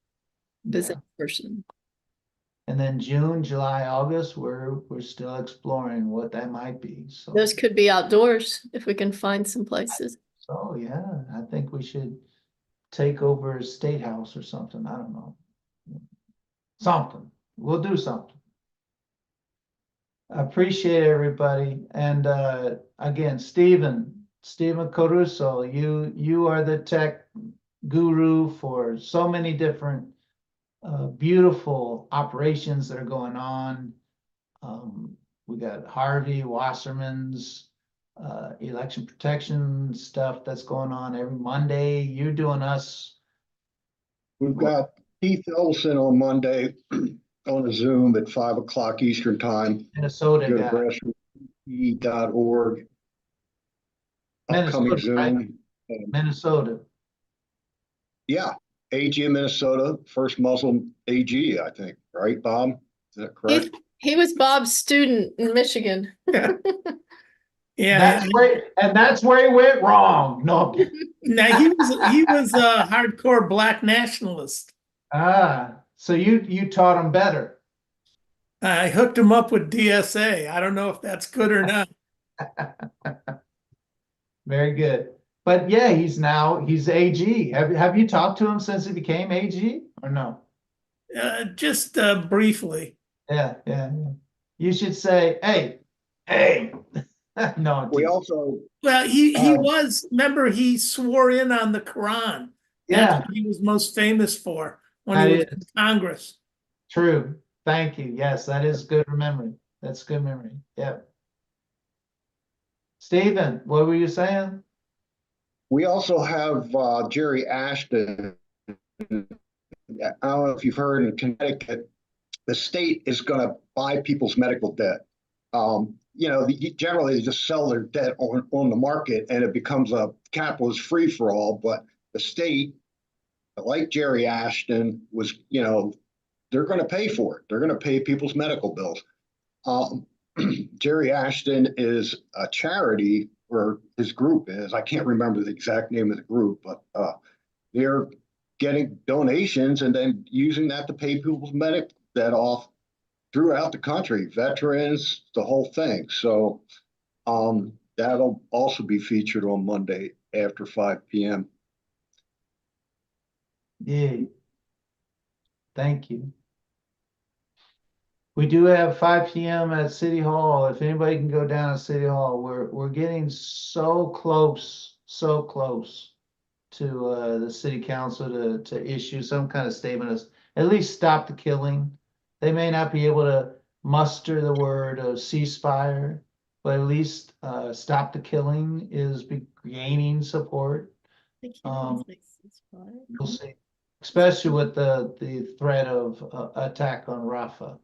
is Yeah. in person. And then June, July, August, we're still exploring what that might be. So Those could be outdoors if we can find some places. So yeah, I think we should take over a state house or something. I don't know. Something. We'll do something. I appreciate everybody. And again, Stephen Caruso, you are the tech guru for so many different beautiful operations that are going on. We got Harvey Wasserman's election protection stuff that's going on every Monday. You're doing us. We've got Keith Ellison on Monday on a Zoom at 5 o'clock Eastern time. Minnesota Go to guy. grassroots.org. Upcoming Minnesota, right? Zoom. Minnesota. Yeah, AG in Minnesota, first Muslim AG, I think, right, Bob? Is that correct? He was Bob's student in Michigan. Yeah, That's where he went wrong. No. now he was a hardcore black nationalist. So you taught him better. I hooked him up with DSA. I don't know if that's good or not. Very good. But yeah, he's AG. Have you talked to him since he became AG or no? Just briefly. Yeah. You should say, hey. No. We also. Well, he was. Remember, he swore in on the Quran. That's what he was most famous for when he was in Congress. True. Thank you. Yes, that is good memory. That's good memory. Yep. Stephen, what were you saying? We also have Jerry Ashton. I don't know if you've heard, in Connecticut, the state is going to buy people's medical debt. Generally they just sell their debt on the market and it becomes a capitalist free-for-all. But the state, like Jerry Ashton, was, they're going to pay for it. They're going to pay people's medical bills. Jerry Ashton is a charity, or his group is. I can't remember the exact name of the group, but they're getting donations and then using that to pay people's medical debt off throughout the country, veterans, the whole thing. So that'll also be featured on Monday after 5 p.m. Yeah. Thank you. We do have 5 p.m. at City Hall. If anybody can go down to City Hall, we're getting so close to the city council to issue some kind of statement as at least stop the killing. They may not be able to muster the word of ceasefire, but at least stop the killing is gaining support. We'll see, especially with the threat of attack on Rafah,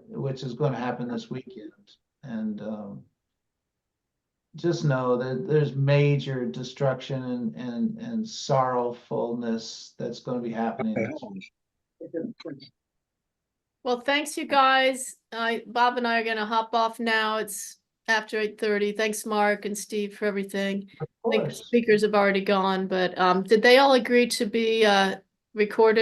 which is going to happen this weekend. And just know that there's major destruction and sorrowfulness that's going to be happening. Well, thanks, you guys. Bob and I are gonna hop off now. It's after 8:30. Thanks, Mark and Steve, for everything. I think the speakers have already gone, but did they all agree to be recorded?